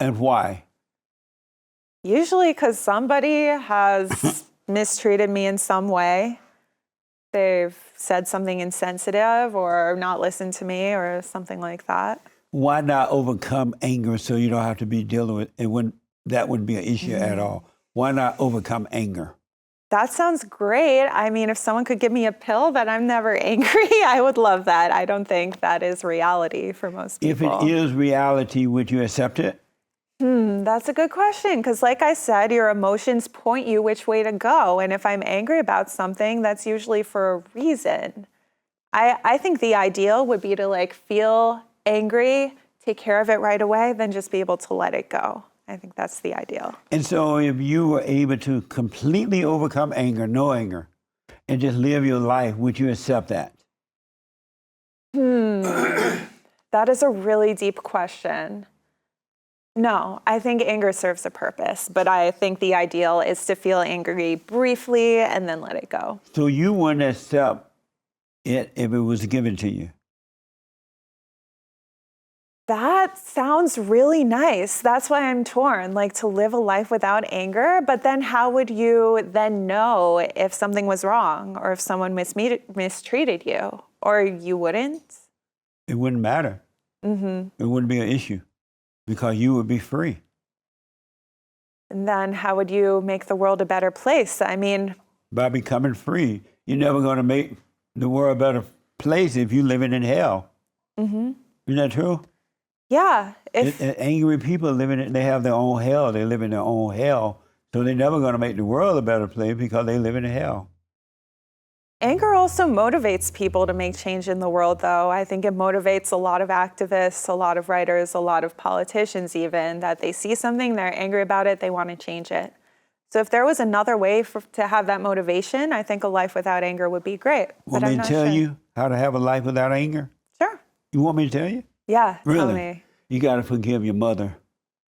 and why? Usually because somebody has mistreated me in some way. They've said something insensitive or not listened to me or something like that. Why not overcome anger so you don't have to be dealing with it? That wouldn't be an issue at all. Why not overcome anger? That sounds great. I mean, if someone could give me a pill that I'm never angry, I would love that. I don't think that is reality for most people. If it is reality, would you accept it? That's a good question, because like I said, your emotions point you which way to go. And if I'm angry about something, that's usually for a reason. I think the ideal would be to feel angry, take care of it right away, then just be able to let it go. I think that's the ideal. And so if you were able to completely overcome anger, no anger, and just live your life, would you accept that? That is a really deep question. No, I think anger serves a purpose, but I think the ideal is to feel angry briefly and then let it go. So you wouldn't accept it if it was given to you? That sounds really nice. That's why I'm torn, like to live a life without anger. But then how would you then know if something was wrong or if someone mistreated you? Or you wouldn't? It wouldn't matter. It wouldn't be an issue because you would be free. And then how would you make the world a better place? I mean, By becoming free, you're never going to make the world a better place if you're living in hell. Isn't that true? yeah. Angry people they have their own hell. They live in their own hell. So they're never going to make the world a better place because they live in hell. Anger also motivates people to make change in the world, though. I think it motivates a lot of activists, a lot of writers, a lot of politicians even, that they see something, they're angry about it, they want to change it. So if there was another way to have that motivation, I think a life without anger would be great. Want But me I'm to not tell sure. you how to have a life without anger? Sure. You want me to tell you? Yeah, tell Really? me. You got to forgive your mother.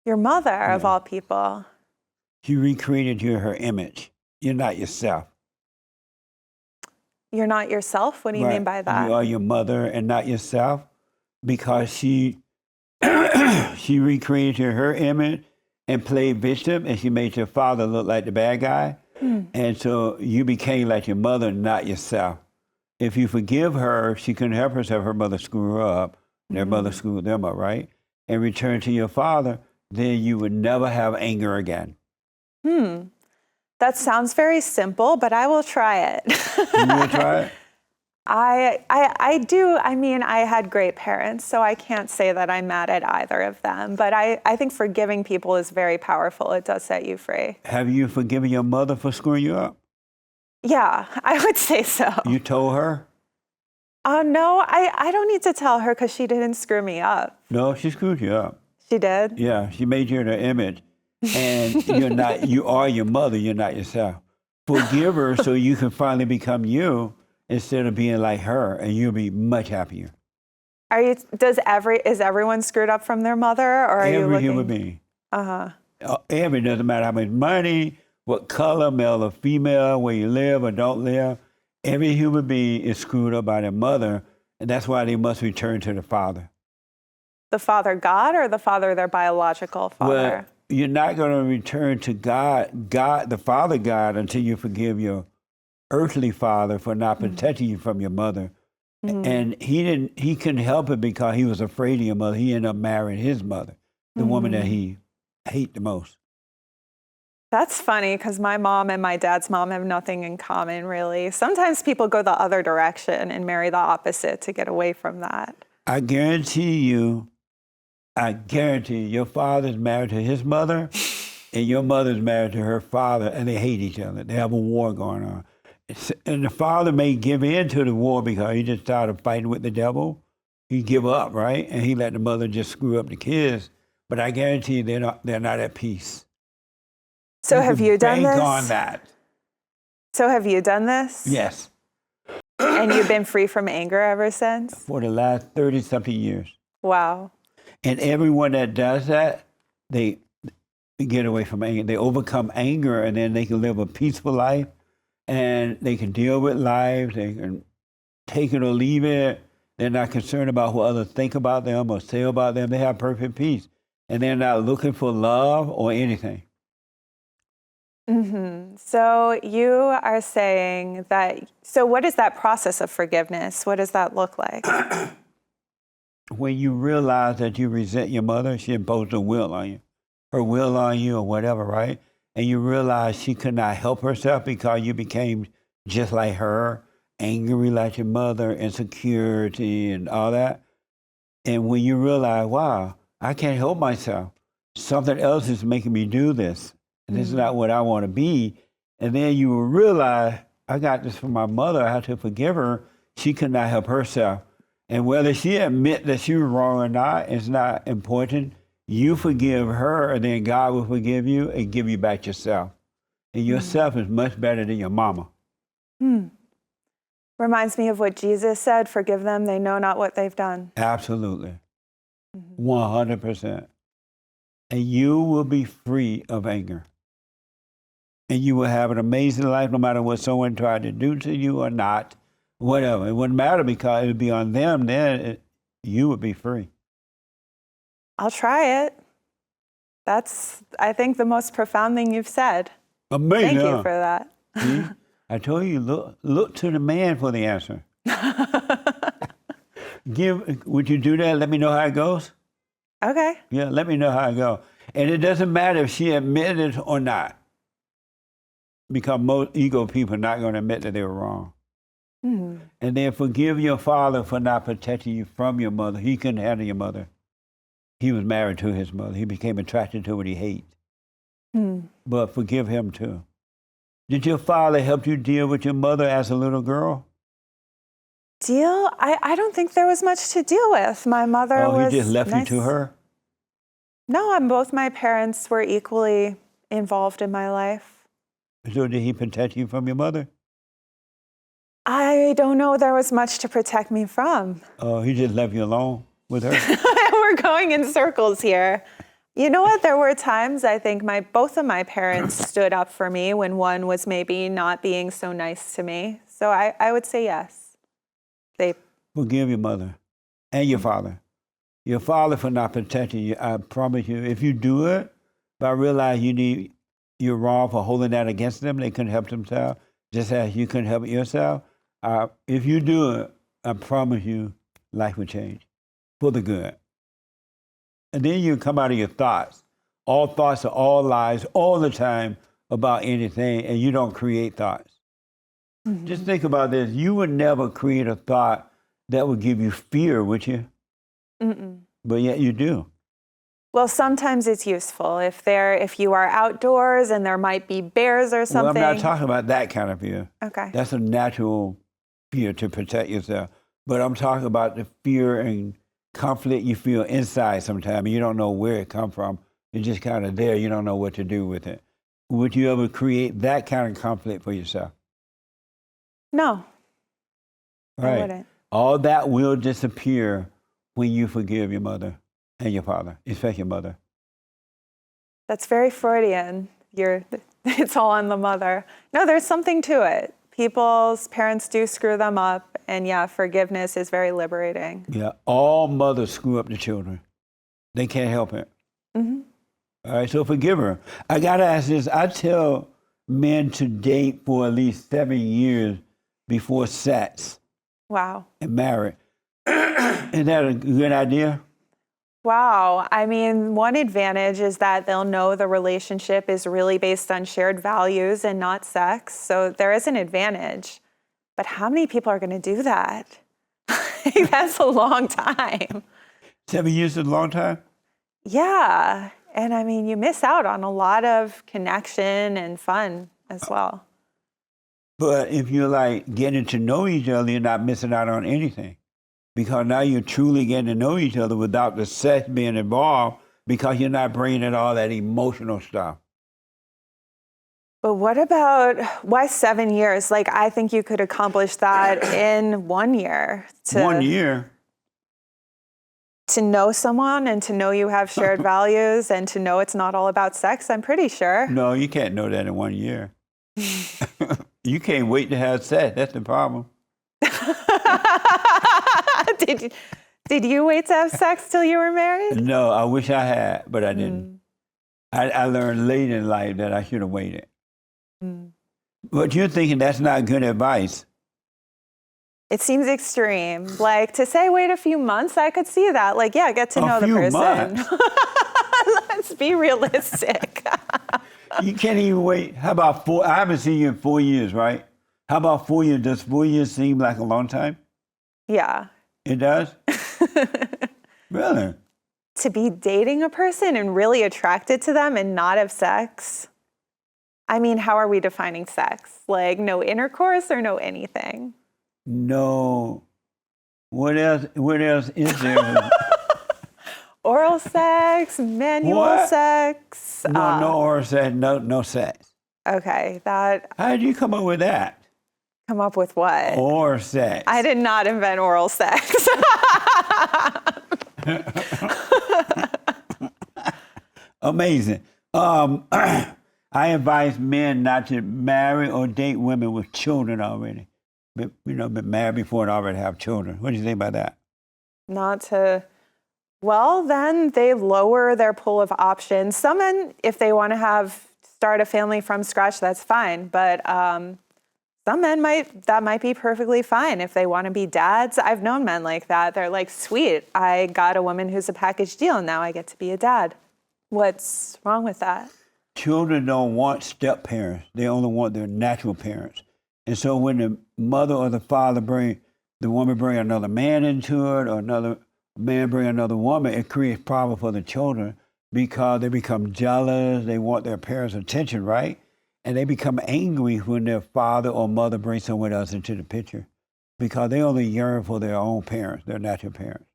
Your mother, of all people. She recreated you in her image. You're not yourself. You're not yourself? What do you mean by that? You are your mother and not yourself because she she recreated you in her image and played victim, and she made your father look like the bad guy. And so you became like your mother, not yourself. If you forgive her, she couldn't help herself. Her mother screwed her up. Their mother screwed them up, right? And return to your father, then you would never have anger again. That sounds very simple, but I will try it. You will try it? I do. I mean, I had great parents, so I can't say that I'm mad at either of them. But I think forgiving people is very powerful. It does set you free. Have you forgiven your mother for screwing you up? Yeah, I would say so. You told her? No, I don't need to tell her because she didn't screw me up. No, she screwed you up. She did? Yeah, she made you in her image. And you are your mother, you're not yourself. Forgive her so you can finally become you instead of being like her, and you'll be much happier. Is everyone screwed up from their mother, or are you Every looking? human being. Every, doesn't matter how much money, what color, male or female, where you live or don't live. Every human being is screwed up by their mother, and that's why they must return to the father. The father God or the father, their biological father? Well, you're not going to return to God, the Father God, until you forgive your earthly father for not protecting you from your mother. And he couldn't help it because he was afraid of your mother. He ended up marrying his mother, the woman that he hated the most. That's funny because my mom and my dad's mom have nothing in common, really. Sometimes people go the other direction and marry the opposite to get away from that. I guarantee you, your father's married to his mother and your mother's married to her father, and they hate each other. They have a war going on. And the father may give in to the war because he just started fighting with the devil. He give up, right? And he let the mother just screw up the kids. But I guarantee you they're not at peace. So have you done bank this? on that. So have you done this? Yes. And you've been free from anger ever since? For the last 30-something years. Wow. And everyone that does that, they get away from anger. They overcome anger, and then they can live a peaceful life, and they can deal with life. They can take it or leave it. They're not concerned about what others think about them or say about them. They have perfect peace, and they're not looking for love or anything. So you are saying that, so what is that process of forgiveness? What does that look like? When you realize that you resent your mother, she imposed her will on you or whatever, right? And you realize she could not help herself because you became just like her, angry like your mother, insecurity and all that. And when you realize, wow, I can't help myself. Something else is making me do this. And this is not what I want to be. And then you will realize, I got this from my mother. I have to forgive her. She could not help herself. And whether she admit that she was wrong or not is not important. You forgive her, and then God will forgive you and give you back yourself. And yourself is much better than your mama. Reminds me of what Jesus said, forgive them, they know not what they've done. Absolutely. 100%. And you will be free of anger. And you will have an amazing life no matter what someone tried to do to you or not, whatever. It wouldn't matter because it would be on them, then you would be free. I'll try it. That's, I think, the most profound thing you've said. Amazing. Thank you for that. See? I told you, look to the man for the answer. Would you do that? Let me know how it goes. Okay. Yeah, let me know how it goes. And it doesn't matter if she admitted it or not, because most ego people are not going to admit that they were wrong. Mm. And then forgive your father for not protecting you from your mother. He couldn't handle your mother. He was married to his mother. He became attracted to what he hates. Mm. But forgive him too. Did your father help you deal with your mother as a little girl? Deal? I don't think there was much to deal with. My mother was he just left nice. you to her? No, both my parents were equally involved in my life. So did he protect you from your mother? I don't know there was much to protect me from. Oh, he just left you alone with her? We're going in circles here. You know what? There were times I think both of my parents stood up for me when one was maybe not being so nice to me. So I would say yes. They Forgive your mother and your father. Your father for not protecting you. I promise you, if you do it, but realize you're wrong for holding that against them, they couldn't help themselves, just as you couldn't help yourself. If you do it, I promise you, life will change for the good. And then you come out of your thoughts. All thoughts are all lies all the time about anything, and you don't create thoughts. Mm-hmm. Just think about this. You would never create a thought that would give you fear, would you? Mm-mm. But yet you do. Well, sometimes it's useful if you are outdoors and there might be bears or something. Well, I'm not talking about that kind of fear. Okay. That's a natural fear to protect yourself. But I'm talking about the fear and conflict you feel inside sometimes, and you don't know where it comes from. It's just kind of there. You don't know what to do with it. Would you ever create that kind of conflict for yourself? No. Right. I wouldn't. All that will disappear when you forgive your mother and your father, especially your mother. That's very Freudian. It's all on the mother. No, there's something to it. People's parents do screw them up, and yeah, forgiveness is very liberating. Yeah, all mothers screw up the children. They can't help it. Mm-hmm. All right, so forgive her. I gotta ask this. I tell men to date for at least 7 years before sex. Wow. And marry. Is that a good idea? Wow. I mean, one advantage is that they'll know the relationship is really based on shared values and not sex. So there is an advantage. But how many people are going to do that? That's a long time. 7 years is a long time? Yeah. And I mean, you miss out on a lot of connection and fun as well. But if you're like getting to know each other, you're not missing out on anything. Because now you're truly getting to know each other without the sex being involved, because you're not bringing in all that emotional stuff. But why 7 years? Like, I think you could accomplish that in 1 year. 1 year? To know someone and to know you have shared values and to know it's not all about sex, I'm pretty sure. No, you can't know that in 1 year. You can't wait to have sex. That's the problem. Did you wait to have sex till you were married? No, I wish I had, but I didn't. I learned late in life that I should have waited. But you're thinking that's not good advice. It seems extreme. Like, to say wait a few months, I could see that. Like, yeah, get to know the person. Months? Let's be realistic. You can't even wait. How about 4? I haven't seen you in 4 years, right? How about 4 years? Does 4 years seem like a long time? Yeah. It does? Really? To be dating a person and really attracted to them and not have sex? I mean, how are we defining sex? Like, no intercourse or no anything? No. What else is there? Oral sex, manual sex. No oral sex, no sex. Okay, How did you come up with that? Come up with what? Oral sex. I did not invent oral sex. Amazing. I advise men not to marry or date women with children already. But, been married before and already have children. What do you think about that? Not to Well, then they lower their pool of options. Some men, if they want to start a family from scratch, that's fine. But some men might be perfectly fine if they want to be dads. I've known men like that. They're like, sweet, I got a woman who's a package deal, and now I get to be a dad. What's wrong with that? Children don't want step parents. They only want their natural parents. And so when the mother or the father the woman bring another man into it, or another man bring another woman, it creates problems for the children because they become jealous. They want their parents' attention, right? And they become angry when their father or mother brings someone else into the picture because they only yearn for their own parents, their natural parents.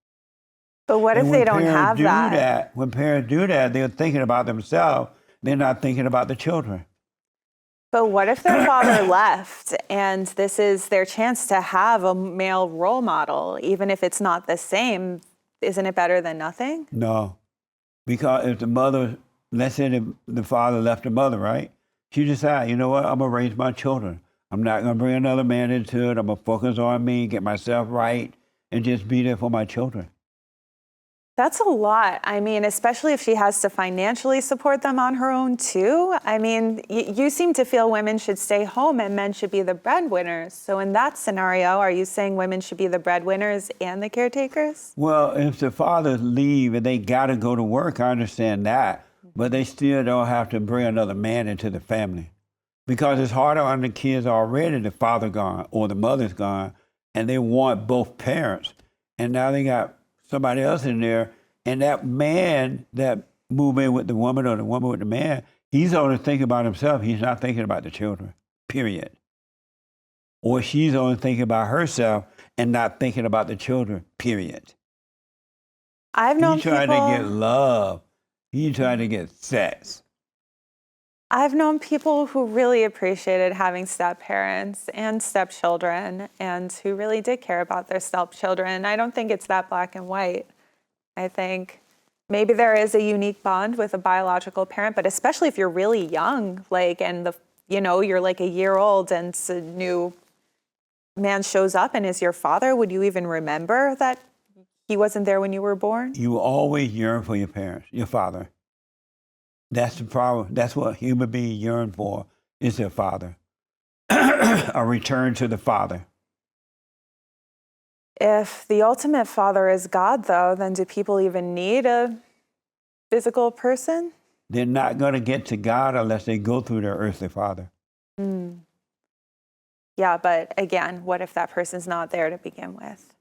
But what if they don't have that? When parents do that, they're thinking about themselves. They're not thinking about the children. But what if their father left and this is their chance to have a male role model, even if it's not the same? Isn't it better than nothing? No, because if the mother, let's say the father left the mother, right? She decides, you know what, I'm going to raise my children. I'm not going to bring another man into it. I'm going to focus on me, get myself right, and just be there for my children. That's a lot. I mean, especially if she has to financially support them on her own too. I mean, you seem to feel women should stay home and men should be the breadwinners. So in that scenario, are you saying women should be the breadwinners and the caretakers? Well, if the fathers leave and they got to go to work, I understand that. But they still don't have to bring another man into the family. Because it's harder on the kids already, the father gone or the mother's gone, and they want both parents. And now they got somebody else in there, and that man that moved in with the woman or the woman with the man, he's only thinking about himself. He's not thinking about the children, period. Or she's only thinking about herself and not thinking about the children, period. I've known He's trying to get love. He's trying to get sex. I've known people who really appreciated having step-parents and stepchildren and who really did care about their stepchildren. I don't think it's that black and white. I think maybe there is a unique bond with a biological parent, but especially if you're really young, and you're like a year old and a new man shows up and is your father, would you even remember that he wasn't there when you were born? You always yearn for your parents, your father. That's the problem. That's what human beings yearn for, is their father. A return to the father. If the ultimate father is God, though, then do people even need a physical person? They're not going to get to God unless they go through their earthly father. Yeah, but again, what if that person's not there to begin with?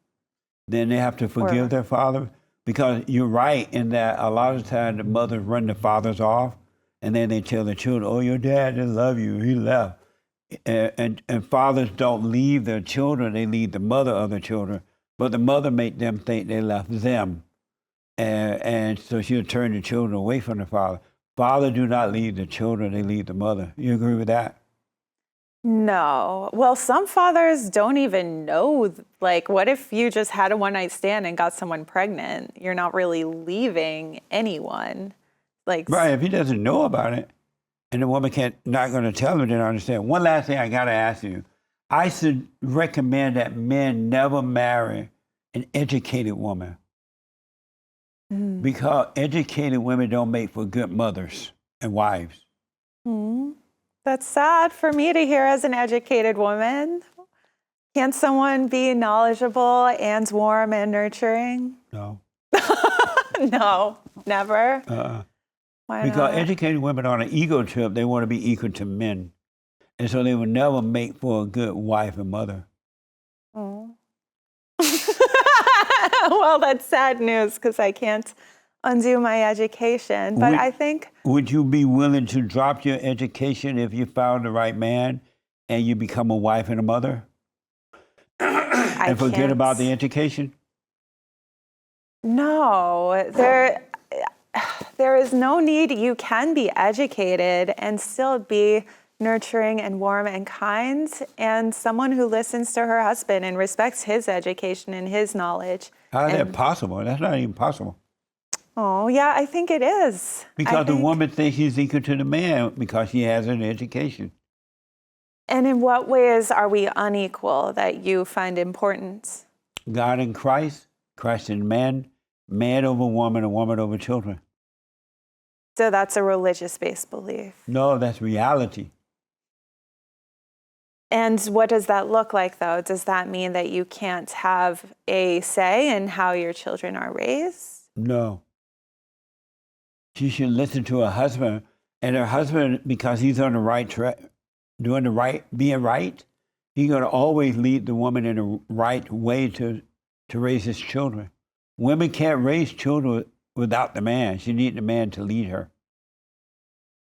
Then they have to forgive their father. Because you're right in that a lot of the time the mothers run the fathers off, and then they tell the children, oh, your dad didn't love you, he left. And fathers don't leave their children, they leave the mother of the children. But the mother make them think they left them. And so she'll turn the children away from the father. Fathers do not leave the children, they leave the mother. You agree with that? No. Well, some fathers don't even know. What if you just had a one-night stand and got someone pregnant? You're not really leaving anyone. Right, if he doesn't know about it, and the woman not going to tell him, then I understand. One last thing I got to ask you. I should recommend that men never marry an educated woman. Because educated women don't make for good mothers and wives. That's sad for me to hear as an educated woman. Can't someone be knowledgeable and warm and nurturing? No. No, never. Why because not? educated women on an ego trip, they want to be equal to men. And so they will never make for a good wife and mother. Oh. Well, that's sad news because I can't undo my education. But I think... Would you be willing to drop your education if you found the right man and you become a wife and a mother? And forget about the education? No, there is no need. You can be educated and still be nurturing and warm and kind, and someone who listens to her husband and respects his education and his knowledge. How is that possible? That's not even possible. Oh, yeah, I think it is. Because the woman thinks she's equal to the man because she has an education. And in what ways are we unequal that you find important? God in Christ, Christ in man, man over woman and woman over children. So that's a religious-based belief. No, that's reality. And what does that look like, though? Does that mean that you can't have a say in how your children are raised? No. She should listen to her husband, and her husband, because he's on the right track, doing the right, being right, he's going to always lead the woman in the right way to raise his children. Women can't raise children without the man. She needs the man to lead her.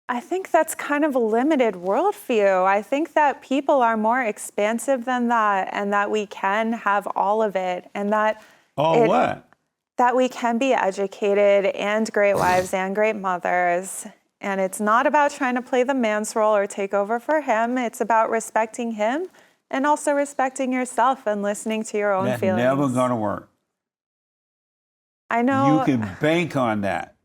I think that's kind of a limited worldview. I think that people are more expansive than that, and that we can have all of it, and that What? that we can be educated and great wives and great mothers. And it's not about trying to play the man's role or take over for him. It's about respecting him and also respecting yourself and listening to your own That's feelings. never going to work. I know. You can bank on that.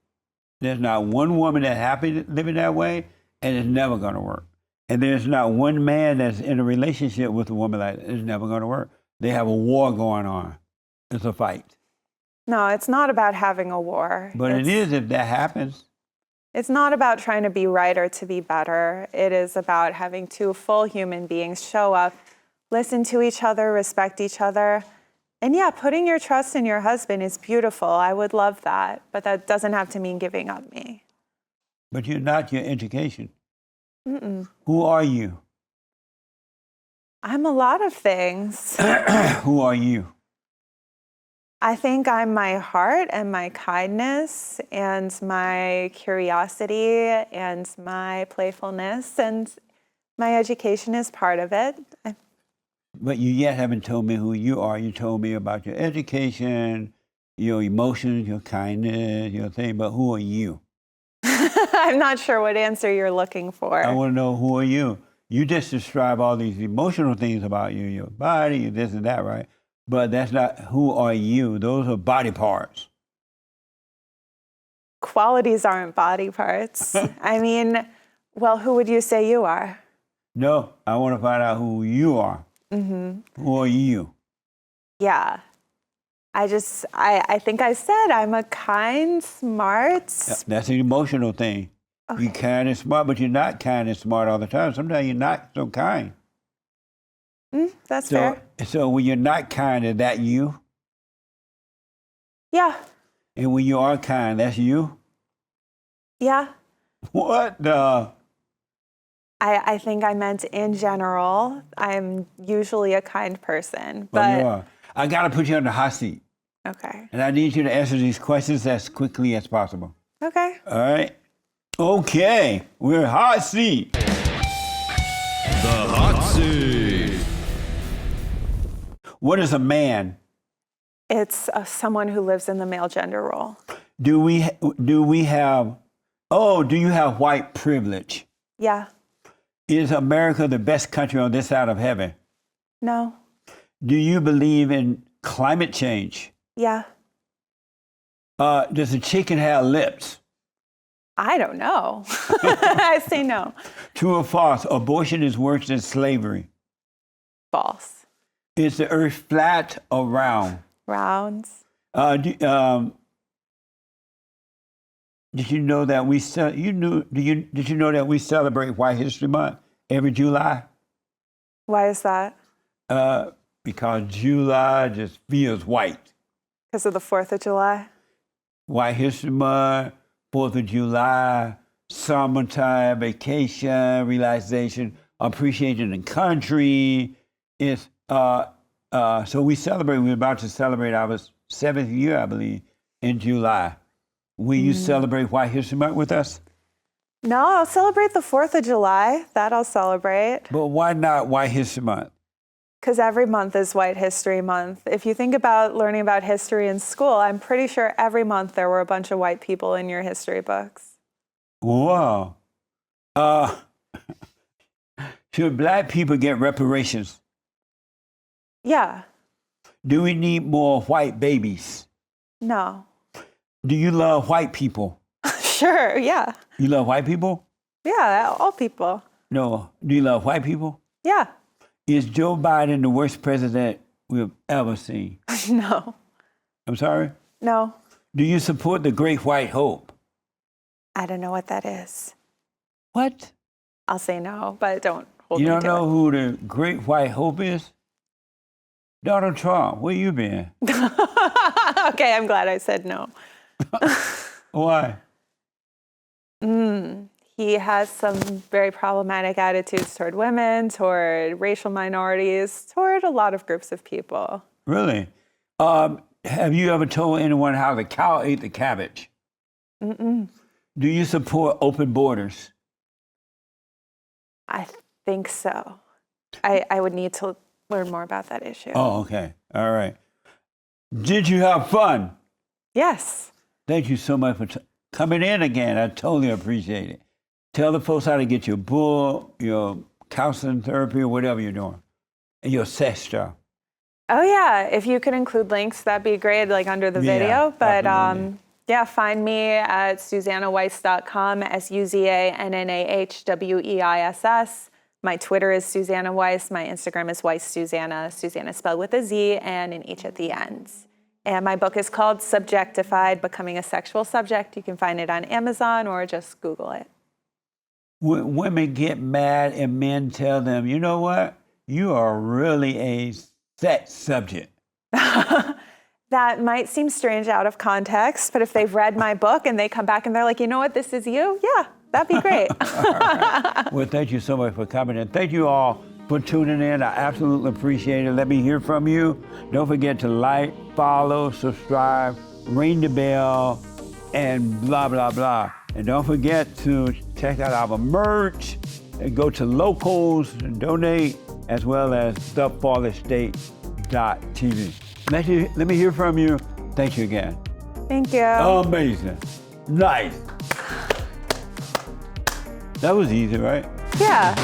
There's not one woman that's happy living that way, and it's never going to work. And there's not one man that's in a relationship with a woman like that. It's never going to work. They have a war going on. It's a fight. No, it's not about having a war. But it is if that happens. It's not about trying to be right or to be better. It is about having two full human beings show up, listen to each other, respect each other. And yeah, putting your trust in your husband is beautiful. I would love that. But that doesn't have to mean giving up me. But you're not your education. Mm-mm. Who are you? I'm a lot of things. Who are you? I think I'm my heart and my kindness and my curiosity and my playfulness, and my education is part of it. But you yet haven't told me who you are. You told me about your education, your emotions, your kindness, your thing, but who are you? I'm not sure what answer you're looking for. I want to know, who are you? You just describe all these emotional things about you, your body, your this and that, right? But that's not who are you. Those are body parts. Qualities aren't body parts. I mean, well, who would you say you are? No, I want to find out who you are. Mm-hmm. Who are you? Yeah. I think I said I'm a kind, smart. That's an emotional thing. Okay. You're kind and smart, but you're not kind and smart all the time. Sometimes you're not so kind. That's fair. So when you're not kind, is that you? Yeah. And when you are kind, that's you? Yeah. What the? I think I meant in general. I'm usually a kind person. But Well, you are. I got to put you on the hot seat. Okay. And I need you to answer these questions as quickly as possible. Okay. All right? Okay. We're hot seat. The hot seat. What is a man? It's someone who lives in the male gender role. Do you have white privilege? Yeah. Is America the best country on this side of heaven? No. Do you believe in climate change? Yeah. Does a chicken have lips? I don't know. I say no. True or false? Abortion is worse than slavery. False. Is the earth flat or round? Rounds. Did you know that did you know that we celebrate White History Month every July? Why is that? Because July just feels white. Because of the 4th of July? White History Month, 4th of July, summertime, vacation, realization, appreciating the country. It's so we celebrate. We're about to celebrate our 7th year, I believe, in July. Will you celebrate White History Month with us? No, I'll celebrate the 4th of July. That I'll celebrate. But why not White History Month? Because every month is White History Month. If you think about learning about history in school, I'm pretty sure every month there were a bunch of white people in your history books. Wow. Should black people get reparations? Yeah. Do we need more white babies? No. Do you love white people? Sure, yeah. You love white people? Yeah, all people. No. Do you love white people? Yeah. Is Joe Biden the worst president we've ever seen? No. I'm sorry? No. Do you support the Great White Hope? I don't know what that is. What? I'll say no, but don't hold You me don't to know who the Great White Hope is? Donald Trump. Where you been? it. Okay, I'm glad I said no. Why? He has some very problematic attitudes toward women, toward racial minorities, toward a lot of groups of people. Really? Have you ever told anyone how the cow ate the cabbage? Mm-mm. Do you support open borders? I think so. I would need to learn more about that issue. Oh, okay. All right. Did you have fun? Yes. Thank you so much for coming in again. I totally appreciate it. Tell the folks how to get your book, your counseling therapy, or whatever you're doing, and your sex stuff. Oh yeah, if you could include links, that'd be great, like under the Yeah, video. But absolutely. find me at SuzannahWeiss. My Twitter is Suzannah Weiss. My Instagram is Weiss Suzannah. Suzannah spelled with a Z and an H at the end. And my book is called Subjectified, Becoming a Sexual Subject. You can find it on Amazon or just Google it. When women get mad and men tell them, you know what? You are really a sex subject. That might seem strange out of context, but if they've read my book and they come back and they're like, you know what, this is you? Yeah, that'd be great. Right. Well, thank you so much for coming in. Thank you all for tuning in. I absolutely appreciate it. Let me hear from you. Don't forget to like, follow, subscribe, ring the bell, and blah, blah, blah. And don't forget to check out our merch and go to locals and donate, as well as TheFallenState.TV. Let me hear from you. Thank you again. Thank you. Amazing. Nice. That was easy, right? Yeah.